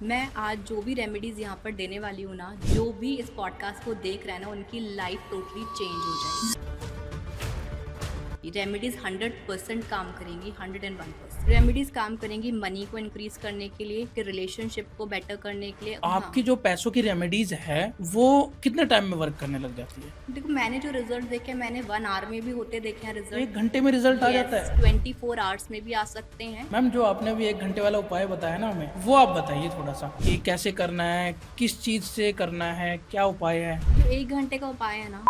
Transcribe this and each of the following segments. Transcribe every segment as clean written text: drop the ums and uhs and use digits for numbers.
मैं आज जो भी रेमेडीज़ यहाँ पर देने वाली हूँ ना, जो भी इस पॉडकास्ट को देख रहा है ना, उनकी लाइफ टोटली चेंज हो जाएगी। रेमेडीज़ 100% काम करेंगी, 101%। रेमेडीज़ काम करेंगी मनी को इंक्रीज़ करने के लिए, फिर रिलेशनशिप को बेटर करने के लिए। आपकी हाँ, जो पैसों की रेमेडीज है वो कितने टाइम में वर्क करने लग जाती है? देखो मैंने जो रिज़ल्ट देखे मैंने 1 आवर में भी होते देखे हैं तो रिज़ल्ट। 1 घंटे में रिजल्ट आ जाता येस, है? 24 आवर्स में भी आ सकते हैं। मैम, जो आपने अभी 1 घंटे वाला उपाय बताया ना हमें, वो आप बताइए थोड़ा सा कि कैसे करना है, किस चीज से करना है, क्या उपाय है? जो 1 घंटे का उपाय है ना,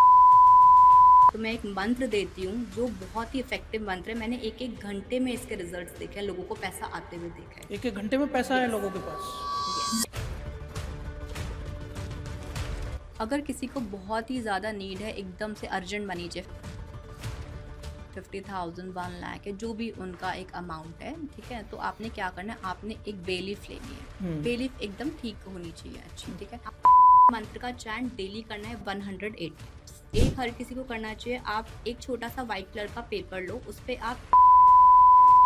तो मैं एक मंत्र देती हूँ जो बहुत ही इफेक्टिव मंत्र है। मैंने 1-1 घंटे में इसके रिजल्ट्स देखे हैं, लोगों को पैसा आते हुए देखा है। 1-1 घंटे में पैसा है यस, लोगों के पास? यस। अगर किसी को बहुत ही ज़्यादा नीड है, एकदम से अर्जेंट मनी चाहिए, 50,000 1 लाख है, जो भी उनका एक अमाउंट है, ठीक है, तो आपने क्या करना है, आपने एक बेलीफ लेनी है। बेलीफ एकदम ठीक होनी चाहिए, अच्छी, ठीक है। मंत्र का चैंट डेली करना है 108। एक हर किसी को करना चाहिए। आप एक छोटा सा व्हाइट कलर का पेपर लो, उस पर आप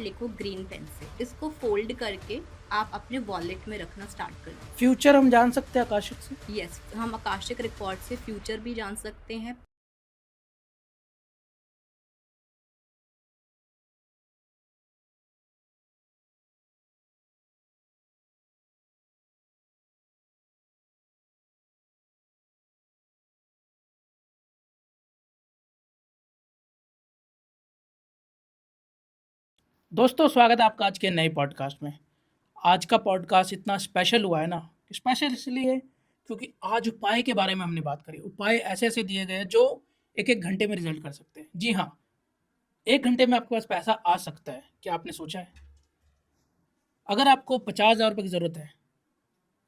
लिखो ग्रीन पेन से, इसको फोल्ड करके आप अपने वॉलेट में रखना स्टार्ट कर दो। फ्यूचर हम जान सकते हैं आकाशिक से? यस, हम आकाशिक रिकॉर्ड से फ्यूचर भी जान सकते हैं। दोस्तों, स्वागत है आपका आज के नए पॉडकास्ट में। आज का पॉडकास्ट इतना स्पेशल हुआ है ना, स्पेशल इसलिए क्योंकि आज उपाय के बारे में हमने बात करी। उपाय ऐसे ऐसे दिए गए हैं जो 1-1 घंटे में रिजल्ट कर सकते हैं। जी हाँ, 1 घंटे में आपके पास पैसा आ सकता है। क्या आपने सोचा है? अगर आपको 50,000 रुपये की ज़रूरत है,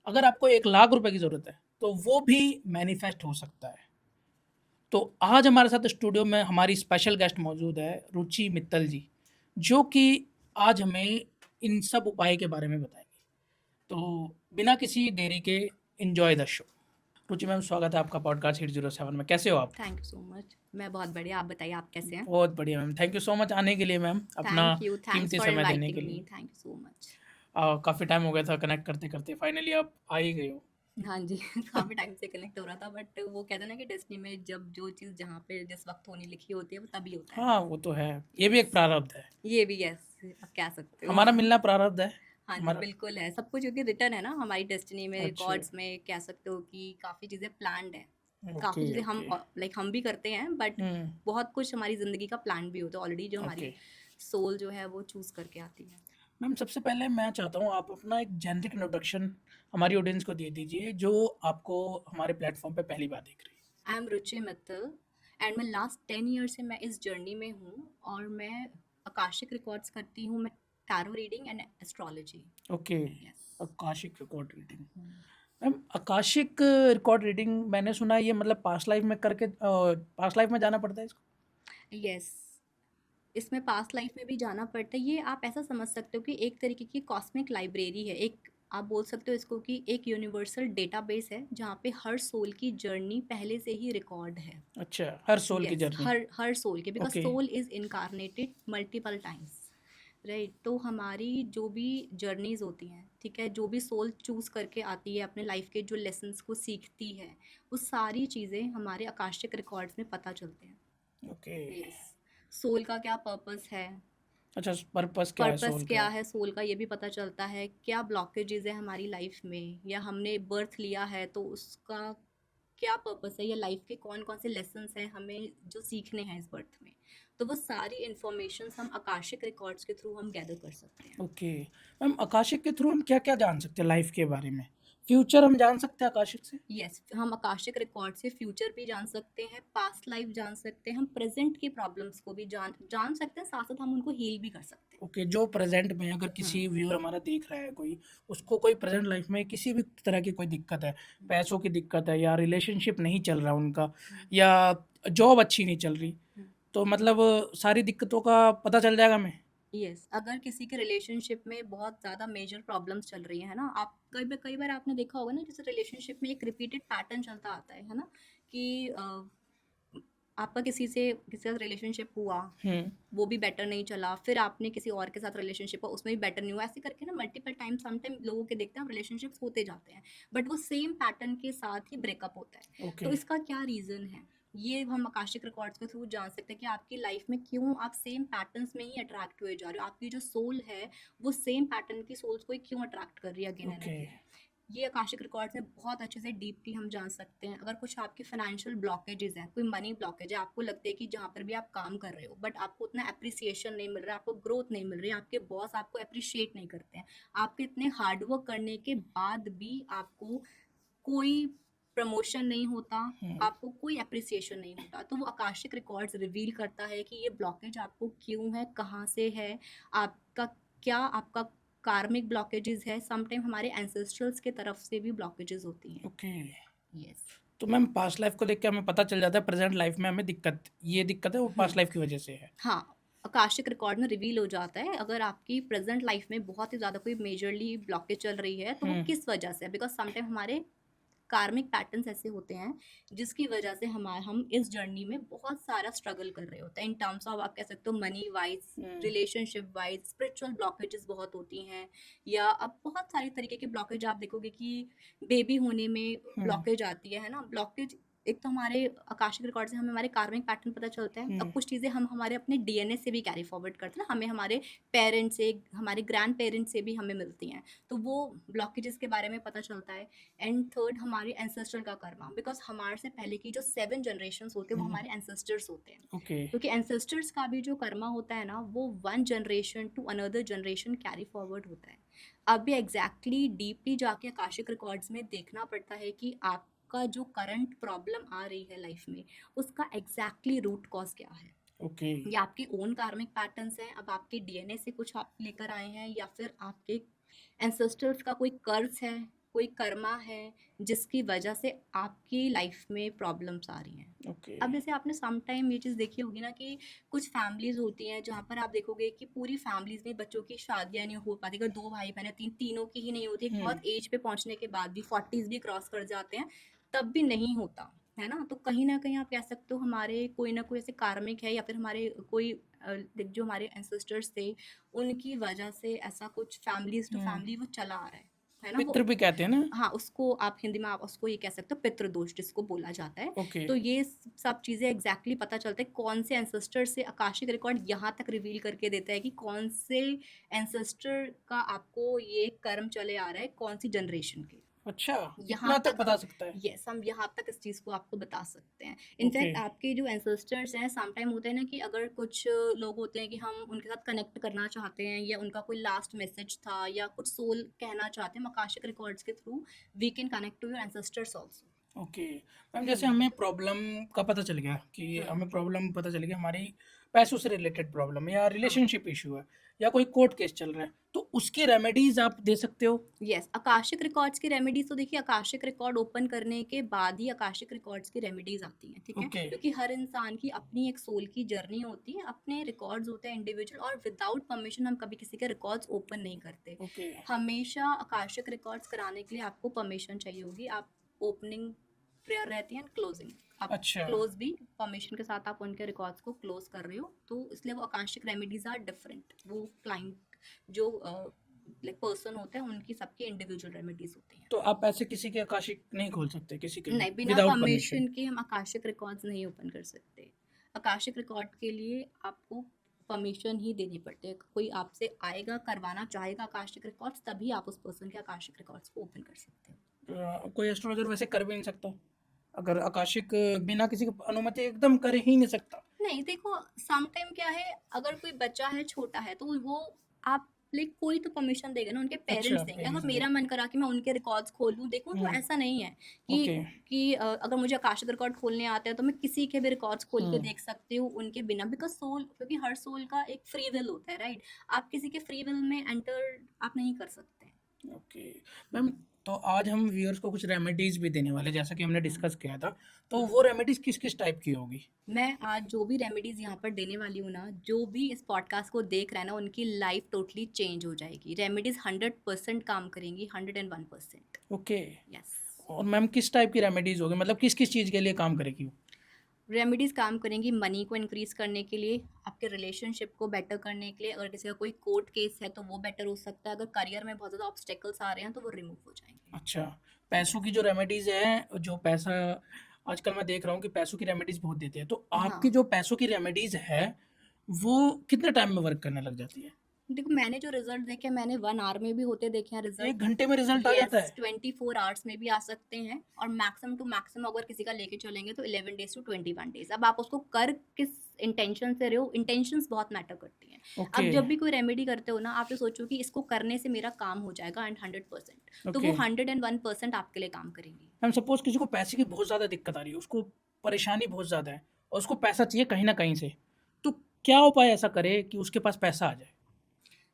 अगर आपको 1 लाख रुपए की ज़रूरत है, तो वो भी मैनिफेस्ट हो सकता है। तो आज हमारे साथ स्टूडियो में हमारी स्पेशल गेस्ट मौजूद है, रुचि मित्तल जी, जो कि आज हमें इन सब उपाय के बारे में बताएंगे। तो बिना किसी देरी के enjoy the show. Ruchi ma'am, स्वागत है आपका पॉडकास्ट हिट 07 में। कैसे हो आप? Thank you so much. मैं बहुत बढ़िया, आप बताइए आप कैसे हैं? बहुत बढ़िया ma'am, thank you so much आने के लिए मैम, अपना थैंक यू, थैंक्स कीमती फॉर समय देने के इनवाइटिंग मी, लिए। Thank you so much. काफ़ी टाइम हो गया था कनेक्ट करते करते, फाइनली आप आ ही गए हो। हाँ जी। काफ़ी टाइम से कनेक्ट हो रहा था, बट वो कहते हैं ना कि डेस्टिनी में जब जो चीज़ जहाँ पे जिस वक्त होनी लिखी होती है वो तभी होता है। हाँ, वो तो है। ये भी एक यस, प्रारब्ध है। ये भी यस, आप कह सकते हो। हमारा मिलना प्रारब्ध है। हाँ जी, हमारा। बिल्कुल है। सब कुछ क्योंकि रिटर्न है ना हमारी डेस्टिनी में, अच्छा। रिकॉर्ड्स में, कह सकते हो कि काफ़ी चीज़ें प्लान्ड है। ओके काफ़ी चीज़ें हम ओके। लाइक हम भी करते हैं, बट हम्म। बहुत कुछ हमारी ज़िंदगी का प्लान भी होता है ऑलरेडी, जो ओके हमारी सोल जो है वो चूज़ करके आती है। मैम, सबसे पहले मैं चाहता हूँ आप अपना एक जेनरिक इंट्रोडक्शन हमारी ऑडियंस को दे दीजिए, जो आपको हमारे प्लेटफॉर्म पे पहली बार देख रही I am Ruchi Mittal and मैं लास्ट 10 ईयर से मैं इस जर्नी में हूँ, और मैं आकाशिक रिकॉर्ड्स करती हूँ, मैं टैरो रीडिंग एंड एस्ट्रोलॉजी। है। Okay. Yes. Akashic record reading. Ma'am, Akashic record reading मैंने सुना है, ये मतलब पास्ट लाइफ में करके पास्ट लाइफ में जाना पड़ता है इसको? यस, इसमें पास्ट लाइफ में भी जाना पड़ता है। ये आप ऐसा समझ सकते हो कि एक तरीके की कॉस्मिक लाइब्रेरी है, एक आप बोल सकते हो इसको कि एक यूनिवर्सल डेटाबेस है जहाँ पे हर सोल की जर्नी पहले से ही रिकॉर्ड है। अच्छा, हर सोल की यस, जर्नी। हर सोल के, because okay. Soul is incarnated multiple times, right. तो हमारी जो भी जर्नीज होती हैं, ठीक है, जो भी सोल चूज करके आती है अपने लाइफ के जो लेसन्स को सीखती है, वो सारी चीज़ें हमारे आकाशिक रिकॉर्ड्स में पता चलते हैं। ओके। यस, सोल का क्या पर्पस है, अच्छा, पर्पस क्या है पर्पस सोल क्या का? है सोल का, ये भी पता चलता है। क्या ब्लॉकेजेस है हमारी लाइफ में, या हमने बर्थ लिया है तो उसका क्या पर्पस है, या लाइफ के कौन कौन से लेसन्स हैं हमें जो सीखने हैं इस बर्थ में। तो वो सारी इंफॉर्मेशन हम आकाशिक रिकॉर्ड्स के थ्रू हम गैदर कर सकते हैं। ओके मैम, आकाशिक के थ्रू हम क्या क्या जान सकते हैं लाइफ के बारे में? फ्यूचर हम जान सकते हैं आकाशिक से? यस, हम आकाशिक रिकॉर्ड से फ्यूचर भी जान सकते हैं, पास्ट लाइफ जान सकते हैं, हम प्रेजेंट की प्रॉब्लम्स को भी जान जान सकते हैं, साथ साथ हम उनको हील भी कर सकते हैं। ओके, जो प्रेजेंट में अगर किसी व्यूअर हमारा देख रहा है, कोई उसको कोई प्रेजेंट लाइफ में किसी भी तरह की कोई दिक्कत है, पैसों की दिक्कत है, या रिलेशनशिप नहीं चल रहा उनका, या जॉब अच्छी नहीं चल रही, तो मतलब सारी दिक्कतों का पता चल जाएगा हमें? यस, अगर किसी के रिलेशनशिप में बहुत ज़्यादा मेजर प्रॉब्लम्स चल रही है ना, आप कई बार आपने देखा होगा ना, जैसे रिलेशनशिप में एक रिपीटेड पैटर्न चलता आता है ना, कि आपका किसी के साथ रिलेशनशिप हुआ, वो भी बेटर नहीं चला, फिर आपने किसी और के साथ रिलेशनशिप हुआ, उसमें भी बेटर नहीं हुआ, ऐसे करके ना मल्टीपल टाइम समटाइम लोगों के देखते हैं रिलेशनशिप्स होते जाते हैं, बट वो सेम पैटर्न के साथ ही ब्रेकअप होता है। ओके तो इसका क्या रीज़न है, ये हम आकाशिक रिकॉर्ड्स के थ्रू जान सकते हैं कि आपकी लाइफ में क्यों आप सेम पैटर्न्स में ही अट्रैक्ट हुए जा रहे हो, आपकी जो सोल है वो सेम पैटर्न की सोल्स को ही क्यों अट्रैक्ट कर रही है अगेन एंड ओके अगेन। ये आकाशिक रिकॉर्ड से बहुत अच्छे से डीपली हम जान सकते हैं। अगर कुछ आपकी फाइनेंशियल ब्लॉकेजेस हैं, कोई मनी ब्लॉकेज है, आपको लगता है कि जहाँ पर भी आप काम कर रहे हो बट आपको उतना अप्रिसिएशन नहीं मिल रहा है, आपको ग्रोथ नहीं मिल रही है, आपके बॉस आपको अप्रिशिएट नहीं करते हैं, आपके इतने हार्डवर्क करने के बाद भी आपको कोई प्रमोशन नहीं होता, आपको कोई अप्रिसिएशन नहीं होता, तो वो आकाशिक रिकॉर्ड्स रिवील करता है कि ये ब्लॉकेज आपको क्यों है, कहाँ से है, आपका क्या आपका कार्मिक ब्लॉकेजेस है। समटाइम हमारे एंसेस्ट्रल्स के तरफ से भी ब्लॉकेजेस होती हैं। ओके। यस। तो मैम पास्ट लाइफ को देख के हमें पता चल जाता है प्रेजेंट लाइफ में हमें ये दिक्कत है वो पास्ट लाइफ की वजह से है। हाँ, आकाशिक रिकॉर्ड में रिवील हो जाता है अगर आपकी प्रेजेंट लाइफ में बहुत ही ज़्यादा कोई मेजरली ब्लॉकेज चल रही है तो वो किस वजह से है, बिकॉज समटाइम हमारे कार्मिक पैटर्न्स ऐसे होते हैं जिसकी वजह से हम इस जर्नी में बहुत सारा स्ट्रगल कर रहे होते हैं इन टर्म्स ऑफ, आप कह सकते हो money wise, relationship wise, spiritual blockages बहुत होती हैं, या अब बहुत सारी तरीके के ब्लॉकेज आप देखोगे कि बेबी होने में ब्लॉकेज आती है ना। ब्लॉकेज एक तो हमारे आकाशिक रिकॉर्ड से हमें हमारे कार्मिक पैटर्न पता चलता है। अब कुछ चीज़ें हम हमारे अपने डीएनए से भी कैरी फॉरवर्ड करते हैं ना, हमें हमारे पेरेंट्स से, हमारे ग्रैंड पेरेंट्स से भी हमें मिलती हैं, तो वो ब्लॉकेजेस के बारे में पता चलता है। एंड थर्ड हमारे एंसेस्टर का कर्मा, बिकॉज हमारे से पहले की जो 7 जनरेशन्स होते हैं वो हमारे एंसेस्टर्स होते हैं। ओके क्योंकि एंसेस्टर्स का भी जो कर्मा होता है ना वो 1 generation to another generation carry forward होता है। अब भी एग्जैक्टली डीपली जाके आकाशिक रिकॉर्ड्स में देखना पड़ता है कि आपका जो करंट प्रॉब्लम आ रही है लाइफ में उसका एग्जैक्टली रूट कॉज क्या है। ओके ये आपके ओन कार्मिक पैटर्न्स हैं, अब आपके डीएनए से कुछ आप लेकर आए हैं, या फिर आपके एंसेस्टर्स का कोई कर्ज है, कोई कर्मा है जिसकी वजह से आपकी लाइफ में प्रॉब्लम्स आ रही हैं। ओके अब जैसे आपने सम टाइम ये चीज़ देखी होगी ना कि कुछ फैमिलीज होती हैं जहाँ पर आप देखोगे कि पूरी फैमिलीज में बच्चों की शादियाँ नहीं हो पाती, अगर 2 भाई बहन है, तीनों की ही नहीं होती, एक बहुत एज पे पहुँचने के बाद भी 40s भी क्रॉस कर जाते हैं तब भी नहीं होता है ना। तो कहीं ना कहीं आप कह सकते हो हमारे कोई ना कोई ऐसे कार्मिक है, या फिर हमारे कोई जो हमारे एंसेस्टर्स थे उनकी वजह से ऐसा कुछ फैमिलीज टू फैमिली वो चला आ रहा है ना। वो पितृ भी कहते हैं ना। हाँ, उसको आप हिंदी में आप उसको ये कह सकते हो पितृदोष जिसको बोला जाता है। ओके तो ये सब चीज़ें एग्जैक्टली पता चलता है कौन से एंसेस्टर से आकाशिक रिकॉर्ड यहाँ तक रिवील करके देता है कि कौन से एंसेस्टर का आपको ये कर्म चले आ रहा है, कौन सी जनरेशन के। अच्छा यहाँ इतना तक तक बता सकता है। यस, हम यहाँ तक इस चीज़ को आपको बता सकते हैं। ओके इनफैक्ट आपके जो एंसेस्टर्स हैं सम टाइम होते हैं ना कि अगर कुछ लोग होते हैं कि हम उनके साथ कनेक्ट करना चाहते हैं या उनका कोई लास्ट मैसेज था या कुछ सोल कहना चाहते हैं, आकाशिक रिकॉर्ड्स के through we can connect to your ancestors also. Okay ma'am जैसे हमें प्रॉब्लम का पता चल गया कि हमें प्रॉब्लम पता चल गया हमारी पैसों से रिलेटेड प्रॉब्लम है या रिलेशनशिप इशू है या कोई कोर्ट केस चल रहा है तो उसकी रेमेडीज आप दे सकते हो। यस, आकाशिक रिकॉर्ड्स की रेमेडीज तो देखिए आकाशिक रिकॉर्ड ओपन करने के बाद ही आकाशिक रिकॉर्ड्स की रेमेडीज आती हैं, ठीक है। ओके क्योंकि हर इंसान की अपनी एक सोल की जर्नी होती है, अपने रिकॉर्ड्स होते हैं इंडिविजुअल, और विदाउट परमिशन हम कभी किसी के रिकॉर्ड्स ओपन नहीं करते। ओके हमेशा आकाशिक रिकॉर्ड्स कराने के लिए आपको परमिशन चाहिए होगी। आप ओपनिंग प्रेयर रहती है, क्लोजिंग आप अच्छा क्लोज भी परमिशन के साथ आप उनके रिकॉर्ड्स को क्लोज कर रहे हो, तो इसलिए वो आकाशिक रेमेडीज आर डिफरेंट। वो क्लाइंट जो लाइक पर्सन होते हैं उनकी सबकी इंडिविजुअल रेमेडीज होती हैं। तो आप ऐसे किसी के आकाशिक नहीं खोल सकते किसी के नहीं, बिना विदाउट परमिशन के हम आकाशिक रिकॉर्ड्स नहीं ओपन कर सकते। आकाशिक रिकॉर्ड के लिए आपको परमिशन ही देनी पड़ती है। कोई आपसे आएगा करवाना चाहेगा आकाशिक रिकॉर्ड्स तभी आप उस पर्सन के आकाशिक रिकॉर्ड्स को ओपन कर सकते हो। कोई एस्ट्रोलॉजर वैसे कर भी नहीं सकता अगर आकाशिक बिना किसी की अनुमति एकदम कर ही नहीं सकता। नहीं, देखो सम टाइम क्या है, अगर कोई बच्चा है छोटा है तो वो आप लाइक कोई तो परमिशन देगा ना, उनके पेरेंट्स देंगे। अगर मेरा मन करा कि मैं उनके रिकॉर्ड्स खोल लूँ देखूँ तो ऐसा नहीं है कि ओके अगर मुझे आकाशिक रिकॉर्ड खोलने आते हैं तो मैं किसी के भी रिकॉर्ड्स खोल के देख सकती हूँ उनके बिना, बिकॉज सोल, क्योंकि हर सोल का एक फ्री विल होता है, राइट। आप किसी के फ्री विल में एंटर आप नहीं कर सकते। ओके मैम तो आज हम व्यूअर्स को कुछ रेमेडीज भी देने वाले जैसा कि हमने डिस्कस किया था तो वो रेमेडीज किस किस टाइप की होगी। मैं आज जो भी रेमेडीज यहाँ पर देने वाली हूँ ना, जो भी इस पॉडकास्ट को देख रहा है ना उनकी लाइफ टोटली चेंज हो जाएगी। रेमेडीज 100% काम करेंगी, 101%। Okay yes. और मैम किस टाइप की रेमेडीज होगी मतलब किस किस चीज़ के लिए काम करेगी वो। रेमेडीज काम करेंगी मनी को इंक्रीज करने के लिए, आपके रिलेशनशिप को बेटर करने के लिए। अगर किसी का कोई कोर्ट केस है तो वो बेटर हो सकता है। अगर करियर में बहुत ज़्यादा ऑब्स्टेकल्स आ रहे हैं तो वो रिमूव हो जाएंगे। अच्छा, पैसों की जो रेमेडीज है, जो पैसा आजकल मैं देख रहा हूँ कि पैसों की रेमेडीज बहुत देते हैं, तो आपकी हाँ, जो पैसों की रेमेडीज है वो कितने टाइम में वर्क करने लग जाती है? देखो मैंने जो रिजल्ट देखे हैं, मैंने 1 आवर में भी होते देखे हैं रिजल्ट। 1 घंटे में रिजल्ट आ जाता यस, है? 24 आवर्स में भी आ सकते हैं, और मैक्सिमम टू मैक्सिमम अगर किसी का लेके चलेंगे तो 11 days to 21 days। अब आप उसको कर किस इंटेंशन से रहे हो, इंटेंशंस बहुत मैटर करती हैं। ओके। अब जब भी कोई रेमेडी करते हो ना, आप ये सोचो कि इसको करने से मेरा काम हो जाएगा एंड 100%, तो ओके वो 101% आपके लिए काम करेंगी। हम सपोज किसी को पैसे की बहुत ज़्यादा दिक्कत आ रही है, उसको परेशानी बहुत ज़्यादा है और उसको पैसा चाहिए कहीं ना कहीं से, तो क्या उपाय ऐसा करे कि उसके पास पैसा आ जाए?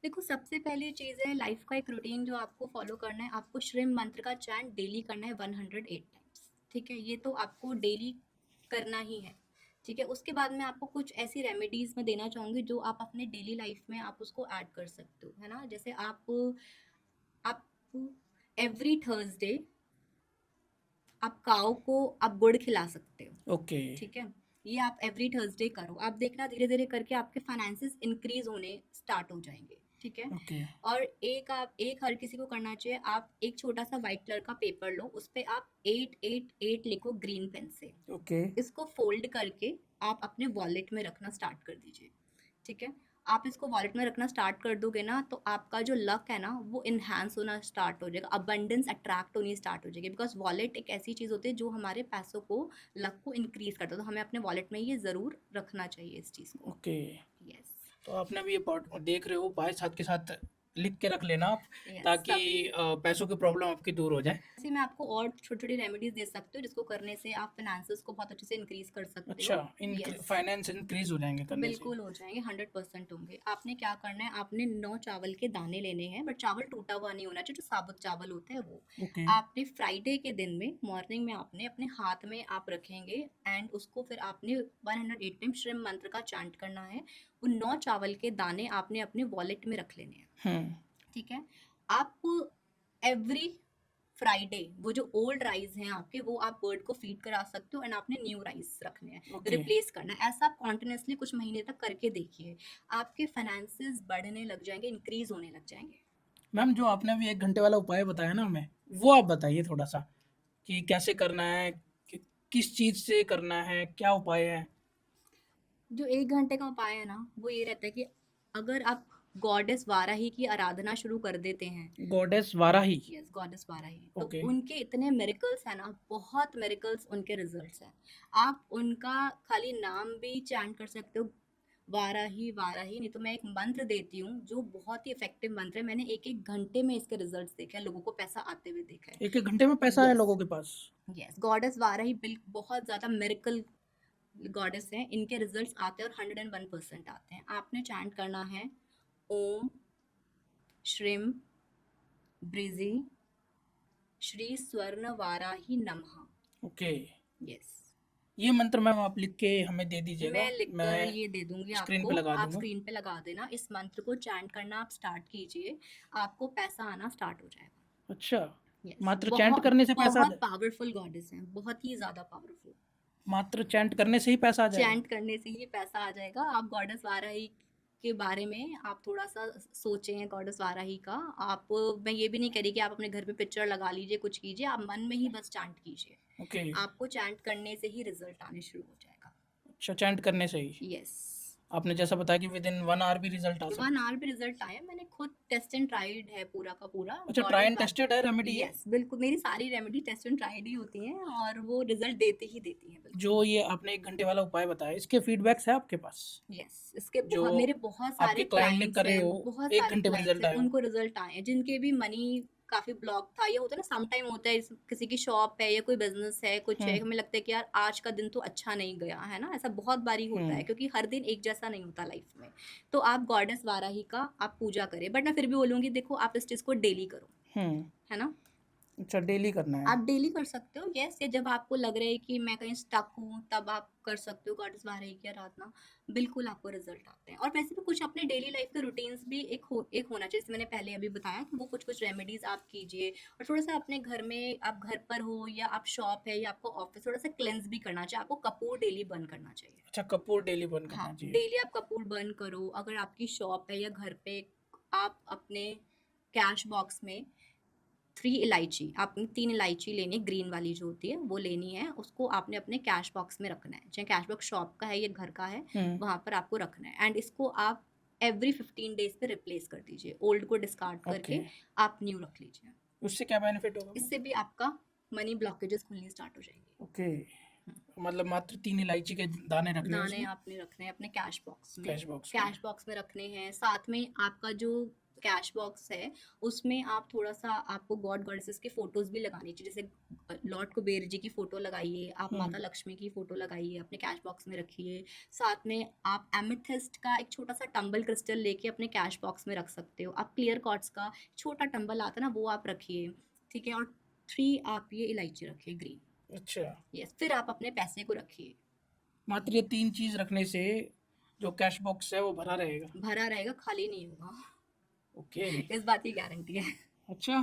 देखो सबसे पहली चीज़ है लाइफ का एक रूटीन जो आपको फॉलो करना है। आपको श्रीम मंत्र का चैंट डेली करना है 108 टाइम्स, ठीक है? ये तो आपको डेली करना ही है, ठीक है? उसके बाद में आपको कुछ ऐसी रेमेडीज मैं देना चाहूँगी जो आप अपने डेली लाइफ में आप उसको ऐड कर सकते हो, है ना? जैसे आप एवरी थर्सडे आप काऊ को आप गुड़ खिला सकते हो, ओके। ठीक है? ये आप एवरी थर्सडे करो। आप देखना धीरे धीरे करके आपके फाइनेंसेस इंक्रीज होने स्टार्ट हो जाएंगे, ठीक है? ओके। और एक हर किसी को करना चाहिए। आप एक छोटा सा वाइट कलर का पेपर लो, उस पे आप 888 लिखो ग्रीन पेन से। ओके। इसको फोल्ड करके आप अपने वॉलेट में रखना स्टार्ट कर दीजिए, ठीक है? आप इसको वॉलेट में रखना स्टार्ट कर दोगे ना, तो आपका जो लक है ना वो इन्हांस होना स्टार्ट हो जाएगा, अबंडेंस अट्रैक्ट होनी स्टार्ट हो जाएगी। बिकॉज वॉलेट एक ऐसी चीज़ होती है जो हमारे पैसों को, लक को इंक्रीज करता है। तो हमें अपने वॉलेट में ये ज़रूर रखना चाहिए इस चीज़ को। ओके। यस। तो आपने भी ये देख रहे हो उपाय साथ के साथ लिख के रख लेना आप, यस, ताकि पैसों की प्रॉब्लम आपकी दूर हो जाए। ऐसे मैं आपको और छोटी छोटी रेमेडीज दे सकती हूँ जिसको करने से आप फाइनेंसेस को बहुत अच्छे से इंक्रीज कर सकते अच्छा, हो। यस, फाइनेंस इंक्रीज हो जाएंगे करने से? बिल्कुल हो जाएंगे, 100% होंगे। आपने क्या करना है, आपने 9 चावल के दाने लेने हैं, बट चावल टूटा हुआ नहीं होना चाहिए, जो साबुत चावल होते हैं वो। ओके। आपने फ्राइडे के दिन में मॉर्निंग में आपने अपने हाथ में आप रखेंगे, एंड उसको फिर आपने 108 टाइम श्रीम मंत्र का चांट करना है। वो 9 चावल के दाने आपने अपने वॉलेट में रख लेने हैं, हम्म। ठीक है? आप एवरी फ्राइडे वो जो ओल्ड राइस हैं आपके, वो आप बर्ड को फीड करा सकते हो, एंड आपने न्यू राइस रखने हैं, ओके। रिप्लेस करना है। ऐसा आप कॉन्टिन्यूसली कुछ महीने तक करके देखिए, आपके फाइनेंसेस बढ़ने लग जाएंगे, इंक्रीज होने लग जाएंगे। मैम, जो आपने अभी 1 घंटे वाला उपाय बताया ना हमें, वो आप बताइए थोड़ा सा कि कैसे करना है, किस चीज़ से करना है, क्या उपाय है? जो 1 घंटे का उपाय है ना, वो ये रहता है कि अगर आप गॉडेस वाराही की आराधना शुरू कर देते हैं। Goddess Varahi? Yes, goddess Varahi, तो ओके। उनके इतने मिरेकल्स हैं ना, बहुत मिरेकल्स उनके रिजल्ट्स हैं। आप उनका खाली नाम भी चैंट कर सकते हो, वाराही वाराही। नहीं तो मैं एक मंत्र देती हूँ जो बहुत ही इफेक्टिव मंत्र है। मैंने 1-1 घंटे में इसके रिजल्ट्स देखे हैं, लोगों को पैसा आते हुए देखा है। 1 1 घंटे में पैसा आया यस, लोगों के पास? यस, गॉडेस वाराही बिल बहुत ज़्यादा मिरेकल गॉडेस हैं, इनके रिजल्ट्स आते हैं और 101% आते हैं। आपने चैंट करना है ओम श्रीम ब्रिजी श्री स्वर्ण वाराही नमः। ओके। यस, ये मंत्र मैम आप लिख के हमें दे दीजिएगा, मैं लिखकर मैं ये दे दूंगी स्क्रीन आपको, पे लगा आप दूंगा। स्क्रीन पे लगा देना। इस मंत्र को चैंट करना आप स्टार्ट कीजिए, आपको पैसा आना स्टार्ट हो जाएगा। अच्छा, यस, मात्र चैंट बहुत करने से पैसा आ बहुत जाए? पावरफुल गॉडेस हैं, बहुत ही ज़्यादा पावरफुल। मात्र चैंट करने से ही पैसा आ जाएगा? चैंट करने से ही पैसा आ जाएगा। आप गॉडेस वाराही के बारे में आप थोड़ा सा सोचें, गॉडेस वाराही का। आप, मैं ये भी नहीं कह रही कि आप अपने घर पे पिक्चर लगा लीजिए, कुछ कीजिए, आप मन में ही बस चैंट कीजिए। ओके। आपको चैंट करने से ही रिजल्ट आने शुरू हो जाएगा। अच्छा, चैंट करने से ही? यस, आपने जैसा बताया कि विद इन 1 आवर भी रिजल्ट आ सकता 1 आवर भी रिजल्ट आए। मैंने खुद टेस्ट एंड ट्राइड है पूरा का पूरा। है? अच्छा, ट्राई एंड टेस्टेड है रेमेडी ये? यस, बिल्कुल, मेरी सारी रेमेडी टेस्ट एंड ट्राइड ही होती हैं और वो रिजल्ट देती ही देती हैं, बिल्कुल। जो ये आपने 1 घंटे वाला उपाय बताया, इसके फीडबैक्स है आपके पास? यस, इसके जो मेरे बहुत आपके सारे क्लाइंट ने क्लाइंट्स करे हैं, हो, बहुत 1 सारे घंटे में क्लाइंट्स रिजल्ट हैं, आए हो? उनको रिजल्ट आए हैं, जिनके भी मनी काफ़ी ब्लॉक था। ये होता है ना, सम टाइम होता है, किसी की शॉप है या कोई बिजनेस है, कुछ है, हमें लगता है कि यार आज का दिन तो अच्छा नहीं गया, है ना? ऐसा बहुत बारी होता है, क्योंकि हर दिन एक जैसा नहीं होता लाइफ में। तो आप गॉडेस वाराही का आप पूजा करें, बट मैं फिर भी बोलूँगी देखो आप इस चीज़ को डेली करो, हम्म। है ना? अच्छा, डेली करना है। आप डेली कर सकते हो, यस। या जब आपको लग रहा है कि मैं कहीं स्टक हूँ, तब आप कर सकते हो गॉडेस वाराही की आराधना। बिल्कुल आपको रिजल्ट आते हैं। और वैसे भी कुछ अपने डेली लाइफ के रूटीन्स भी एक होना चाहिए, जैसे मैंने पहले अभी बताया कि वो कुछ कुछ रेमेडीज आप कीजिए। और थोड़ा सा अपने घर में, आप घर पर हो या आप शॉप है या आपको ऑफिस, थोड़ा सा क्लेंस भी करना चाहिए। आपको कपूर डेली बंद करना चाहिए। अच्छा, कपूर डेली बंद हाँ, करना चाहिए। डेली आप कपूर बंद करो। अगर आपकी शॉप है या घर पे, आप अपने कैश बॉक्स में 3 इलायची, आपने 3 इलायची लेनी है, ग्रीन वाली जो होती है वो लेनी है। उसको आपने अपने कैश बॉक्स में रखना है, चाहे कैश बॉक्स शॉप का है या घर का है, हम्म। वहां पर आपको रखना है। एंड इसको आप एवरी 15 डेज पे रिप्लेस कर दीजिए। ओल्ड को डिस्कार्ड ओके, करके आप न्यू रख लीजिए। उससे क्या बेनिफिट होगा मैम? इससे भी आपका मनी ब्लॉकेजेस खुलनी स्टार्ट हो जाएंगी। ओके, मतलब मात्र 3 इलायची के दाने रखने हैं दाने उसमें, आपने रखने हैं अपने कैश बॉक्स में। कैश बॉक्स में। कैश बॉक्स में रखने हैं। साथ में आपका जो कैश बॉक्स है, उसमें आप थोड़ा सा, आपको गॉड गॉडेसेस की फोटोज भी लगानी चाहिए। जैसे लॉर्ड कुबेर जी की फोटो लगाइए, आप माता लक्ष्मी की फोटो लगाइए, अपने कैश बॉक्स में रखिए। साथ में आप एमेथिस्ट का एक छोटा सा टंबल क्रिस्टल लेके अपने कैश बॉक्स में रख सकते हो। आप क्लियर क्वार्ट्ज का छोटा टंबल आता है ना, वो आप रखिए, ठीक है। और 3 आप ये इलायची रखिए ग्रीन। अच्छा, यस, फिर आप अपने पैसे को रखिए। मात्र ये 3 चीज रखने से जो कैश बॉक्स है वो भरा रहेगा? भरा रहेगा, खाली नहीं होगा। ओके। इस बात की गारंटी है। अच्छा,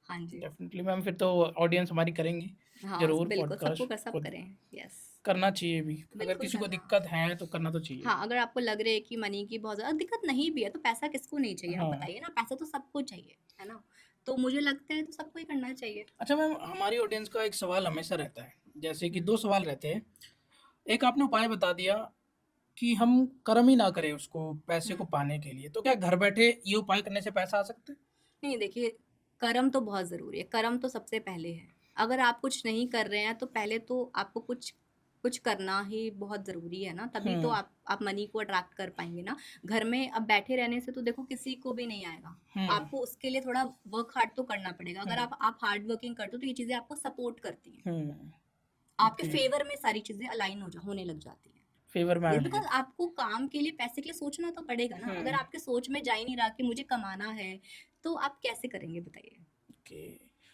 हाँ जी। डेफिनेटली मैम, फिर तो ऑडियंस हमारी करेंगी हाँ, जरूर बिल्कुल सबको पॉडकास्ट कर, सब को। करें। यस, करना चाहिए भी, अगर बिल्कुल किसी को करना। दिक्कत है तो करना तो चाहिए। हाँ, अगर आपको लग रहा है कि मनी की बहुत ज़्यादा दिक्कत नहीं भी है, तो पैसा किसको नहीं चाहिए, आप हाँ। बताइए ना। पैसा तो सबको चाहिए, है ना। तो मुझे लगता है तो सबको ही करना चाहिए। अच्छा मैम, हमारी ऑडियंस का एक सवाल हमेशा रहता है, जैसे कि हम्म, 2 सवाल रहते हैं। एक आपने उपाय बता दिया कि हम कर्म ही ना करें उसको पैसे को हम्म। पाने के लिए, तो क्या घर बैठे ये उपाय करने से पैसा आ सकता है? नहीं, देखिए, कर्म तो बहुत ज़रूरी है। कर्म तो सबसे पहले है। अगर आप कुछ नहीं कर रहे हैं, तो पहले तो आपको कुछ कुछ करना ही बहुत ज़रूरी है ना, तभी तो हम्म। आप मनी को अट्रैक्ट कर पाएंगे ना। घर में अब बैठे रहने से तो देखो किसी को भी नहीं आएगा। हम्म। आपको उसके लिए थोड़ा वर्क हार्ड तो करना पड़ेगा। अगर हम्म। आप हार्ड वर्किंग करते हो, तो ये चीज़ें आपको सपोर्ट करती हैं। हम्म। आपके ओके, फेवर में सारी चीज़ें अलाइन होने लग जाती हैं। फेवर में ये आने बिकॉज लगता आपको काम के लिए, पैसे के लिए सोचना तो पड़ेगा ना। है। अगर आपके सोच में जा ही नहीं रहा कि मुझे कमाना है, तो आप कैसे करेंगे, बताइए। ओके।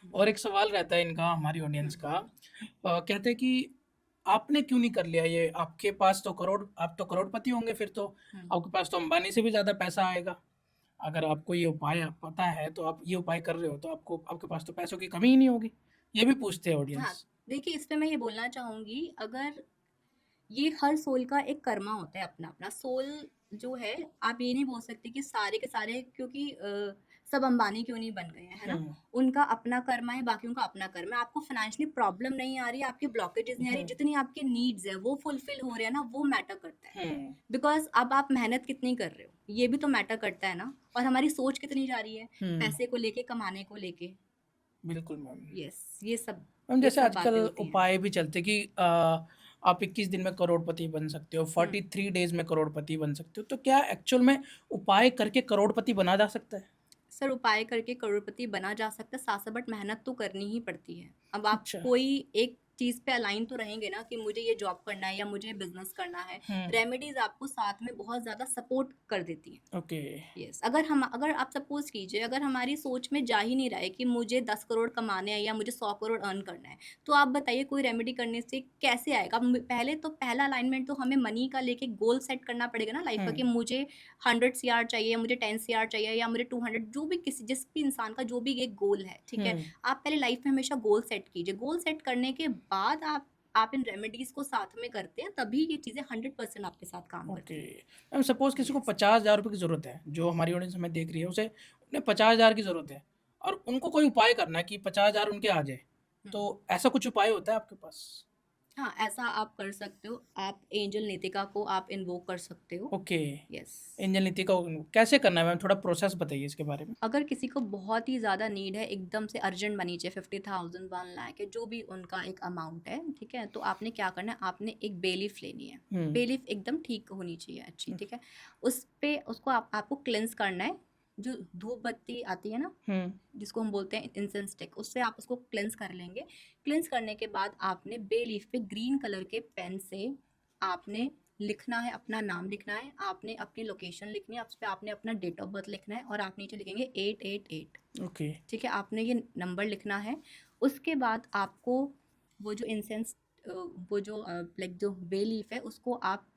और एक सवाल रहता है इनका, हमारी ऑडियंस हम्म, का, कहते हैं कि आपने क्यों नहीं कर लिया ये, आपके पास तो करोड़, आप तो करोड़पति होंगे फिर तो, हम्म। आपके पास तो अंबानी से भी ज्यादा पैसा आएगा। अगर आपको ये उपाय पता है तो आप ये उपाय कर रहे हो, तो आपको, आपके पास तो पैसों की कमी ही नहीं होगी। ये भी पूछते हैं हाँ, ऑडियंस। देखिए, इस पे मैं ये बोलना चाहूंगी, अगर ये हर सोल का एक कर्मा होता है, अपना अपना सोल जो है। आप ये नहीं बोल सकते कि सारे के सारे, क्योंकि सब अंबानी क्यों नहीं बन गए हैं, है ना। हम्म। उनका अपना कर्मा है, बाकियों का अपना कर्मा है। आपको फाइनेंशियली प्रॉब्लम नहीं आ रही है, आपकी ब्लॉकेजेस नहीं आ रही, हम्म। जितनी आपकी नीड्स है वो फुलफिल हो रहे हैं ना, वो मैटर करता है। हम्म। बिकॉज अब आप मेहनत कितनी कर रहे हो, ये भी तो मैटर करता है ना। और हमारी सोच कितनी जा रही है, हम्म। पैसे को लेके, कमाने को लेके। बिल्कुल मैम। यस, ये सब, मैम ये जैसे सब आजकल बातें होती हैं। उपाय भी चलते कि आप 21 दिन में करोड़पति बन सकते हो, हम्म। 43 डेज में करोड़पति बन सकते हो, तो क्या एक्चुअल में उपाय करके करोड़पति बना जा सकता है? सर, उपाय करके करोड़पति बना जा सकता है, साथ साथ, बट मेहनत तो करनी ही पड़ती है। अब आप अच्छा। कोई एक चीज पे अलाइन तो रहेंगे ना, कि मुझे ये जॉब करना है या मुझे बिजनेस करना है। हम्म। रेमेडीज आपको साथ में बहुत ज्यादा सपोर्ट कर देती हैं। ओके। यस, अगर आप सपोज कीजिए, अगर हमारी सोच में जा ही नहीं रहा है कि मुझे 10 करोड़ कमाने हैं या मुझे 100 करोड़ अर्न करना है, तो आप बताइए कोई रेमेडी करने से कैसे आएगा। पहले तो पहला अलाइनमेंट तो हमें मनी का लेके गोल सेट करना पड़ेगा ना लाइफ का, कि हम्म। मुझे 100 CR चाहिए, मुझे 10 CR चाहिए, या मुझे 200, जो भी किसी जिस भी इंसान का जो भी एक गोल है, ठीक है। हम्म। आप पहले लाइफ में हमेशा गोल सेट कीजिए। गोल सेट करने के बाद आप इन रेमेडीज को साथ में करते हैं, तभी ये चीजें 100% आपके साथ काम ओके। करती हैं। मैम सपोज किसी को यस। 50,000 रुपये की ज़रूरत है, जो हमारी ऑडियंस हमें देख रही है, उसे उन्हें 50,000 की ज़रूरत है, और उनको कोई उपाय करना है कि 50,000 उनके आ जाए, तो ऐसा कुछ उपाय होता है आपके पास? हाँ, ऐसा आप कर सकते हो। आप एंजल नीतिका को आप इन्वोक कर सकते हो। ओके। यस। एंजल नीति का कैसे करना है मैम, थोड़ा प्रोसेस बताइए इसके बारे में। अगर किसी को बहुत ही ज़्यादा नीड है, एकदम से अर्जेंट मनी चाहिए, 50,000, 1 लाख है, जो भी उनका एक अमाउंट है, ठीक है, तो आपने क्या करना है, आपने एक बेलीफ लेनी है। हम्म। बेलीफ एकदम ठीक होनी चाहिए, अच्छी, ठीक है। उस पे उसको आपको क्लेंस करना है। जो धूप बत्ती आती है ना, हम्म। जिसको हम बोलते हैं इंसेंस स्टिक, उससे आप उसको क्लेंस कर लेंगे। क्लेंस करने के बाद आपने बे लीफ पे ग्रीन कलर के पेन से आपने लिखना है, अपना नाम लिखना है, आपने अपनी लोकेशन लिखनी है, उस पे आपने अपना डेट ऑफ बर्थ लिखना है और आप नीचे लिखेंगे 888। ओके। ठीक है, आपने ये नंबर लिखना है। उसके बाद आपको वो जो इंसेंस वो जो लाइक जो बे लीफ है उसको आप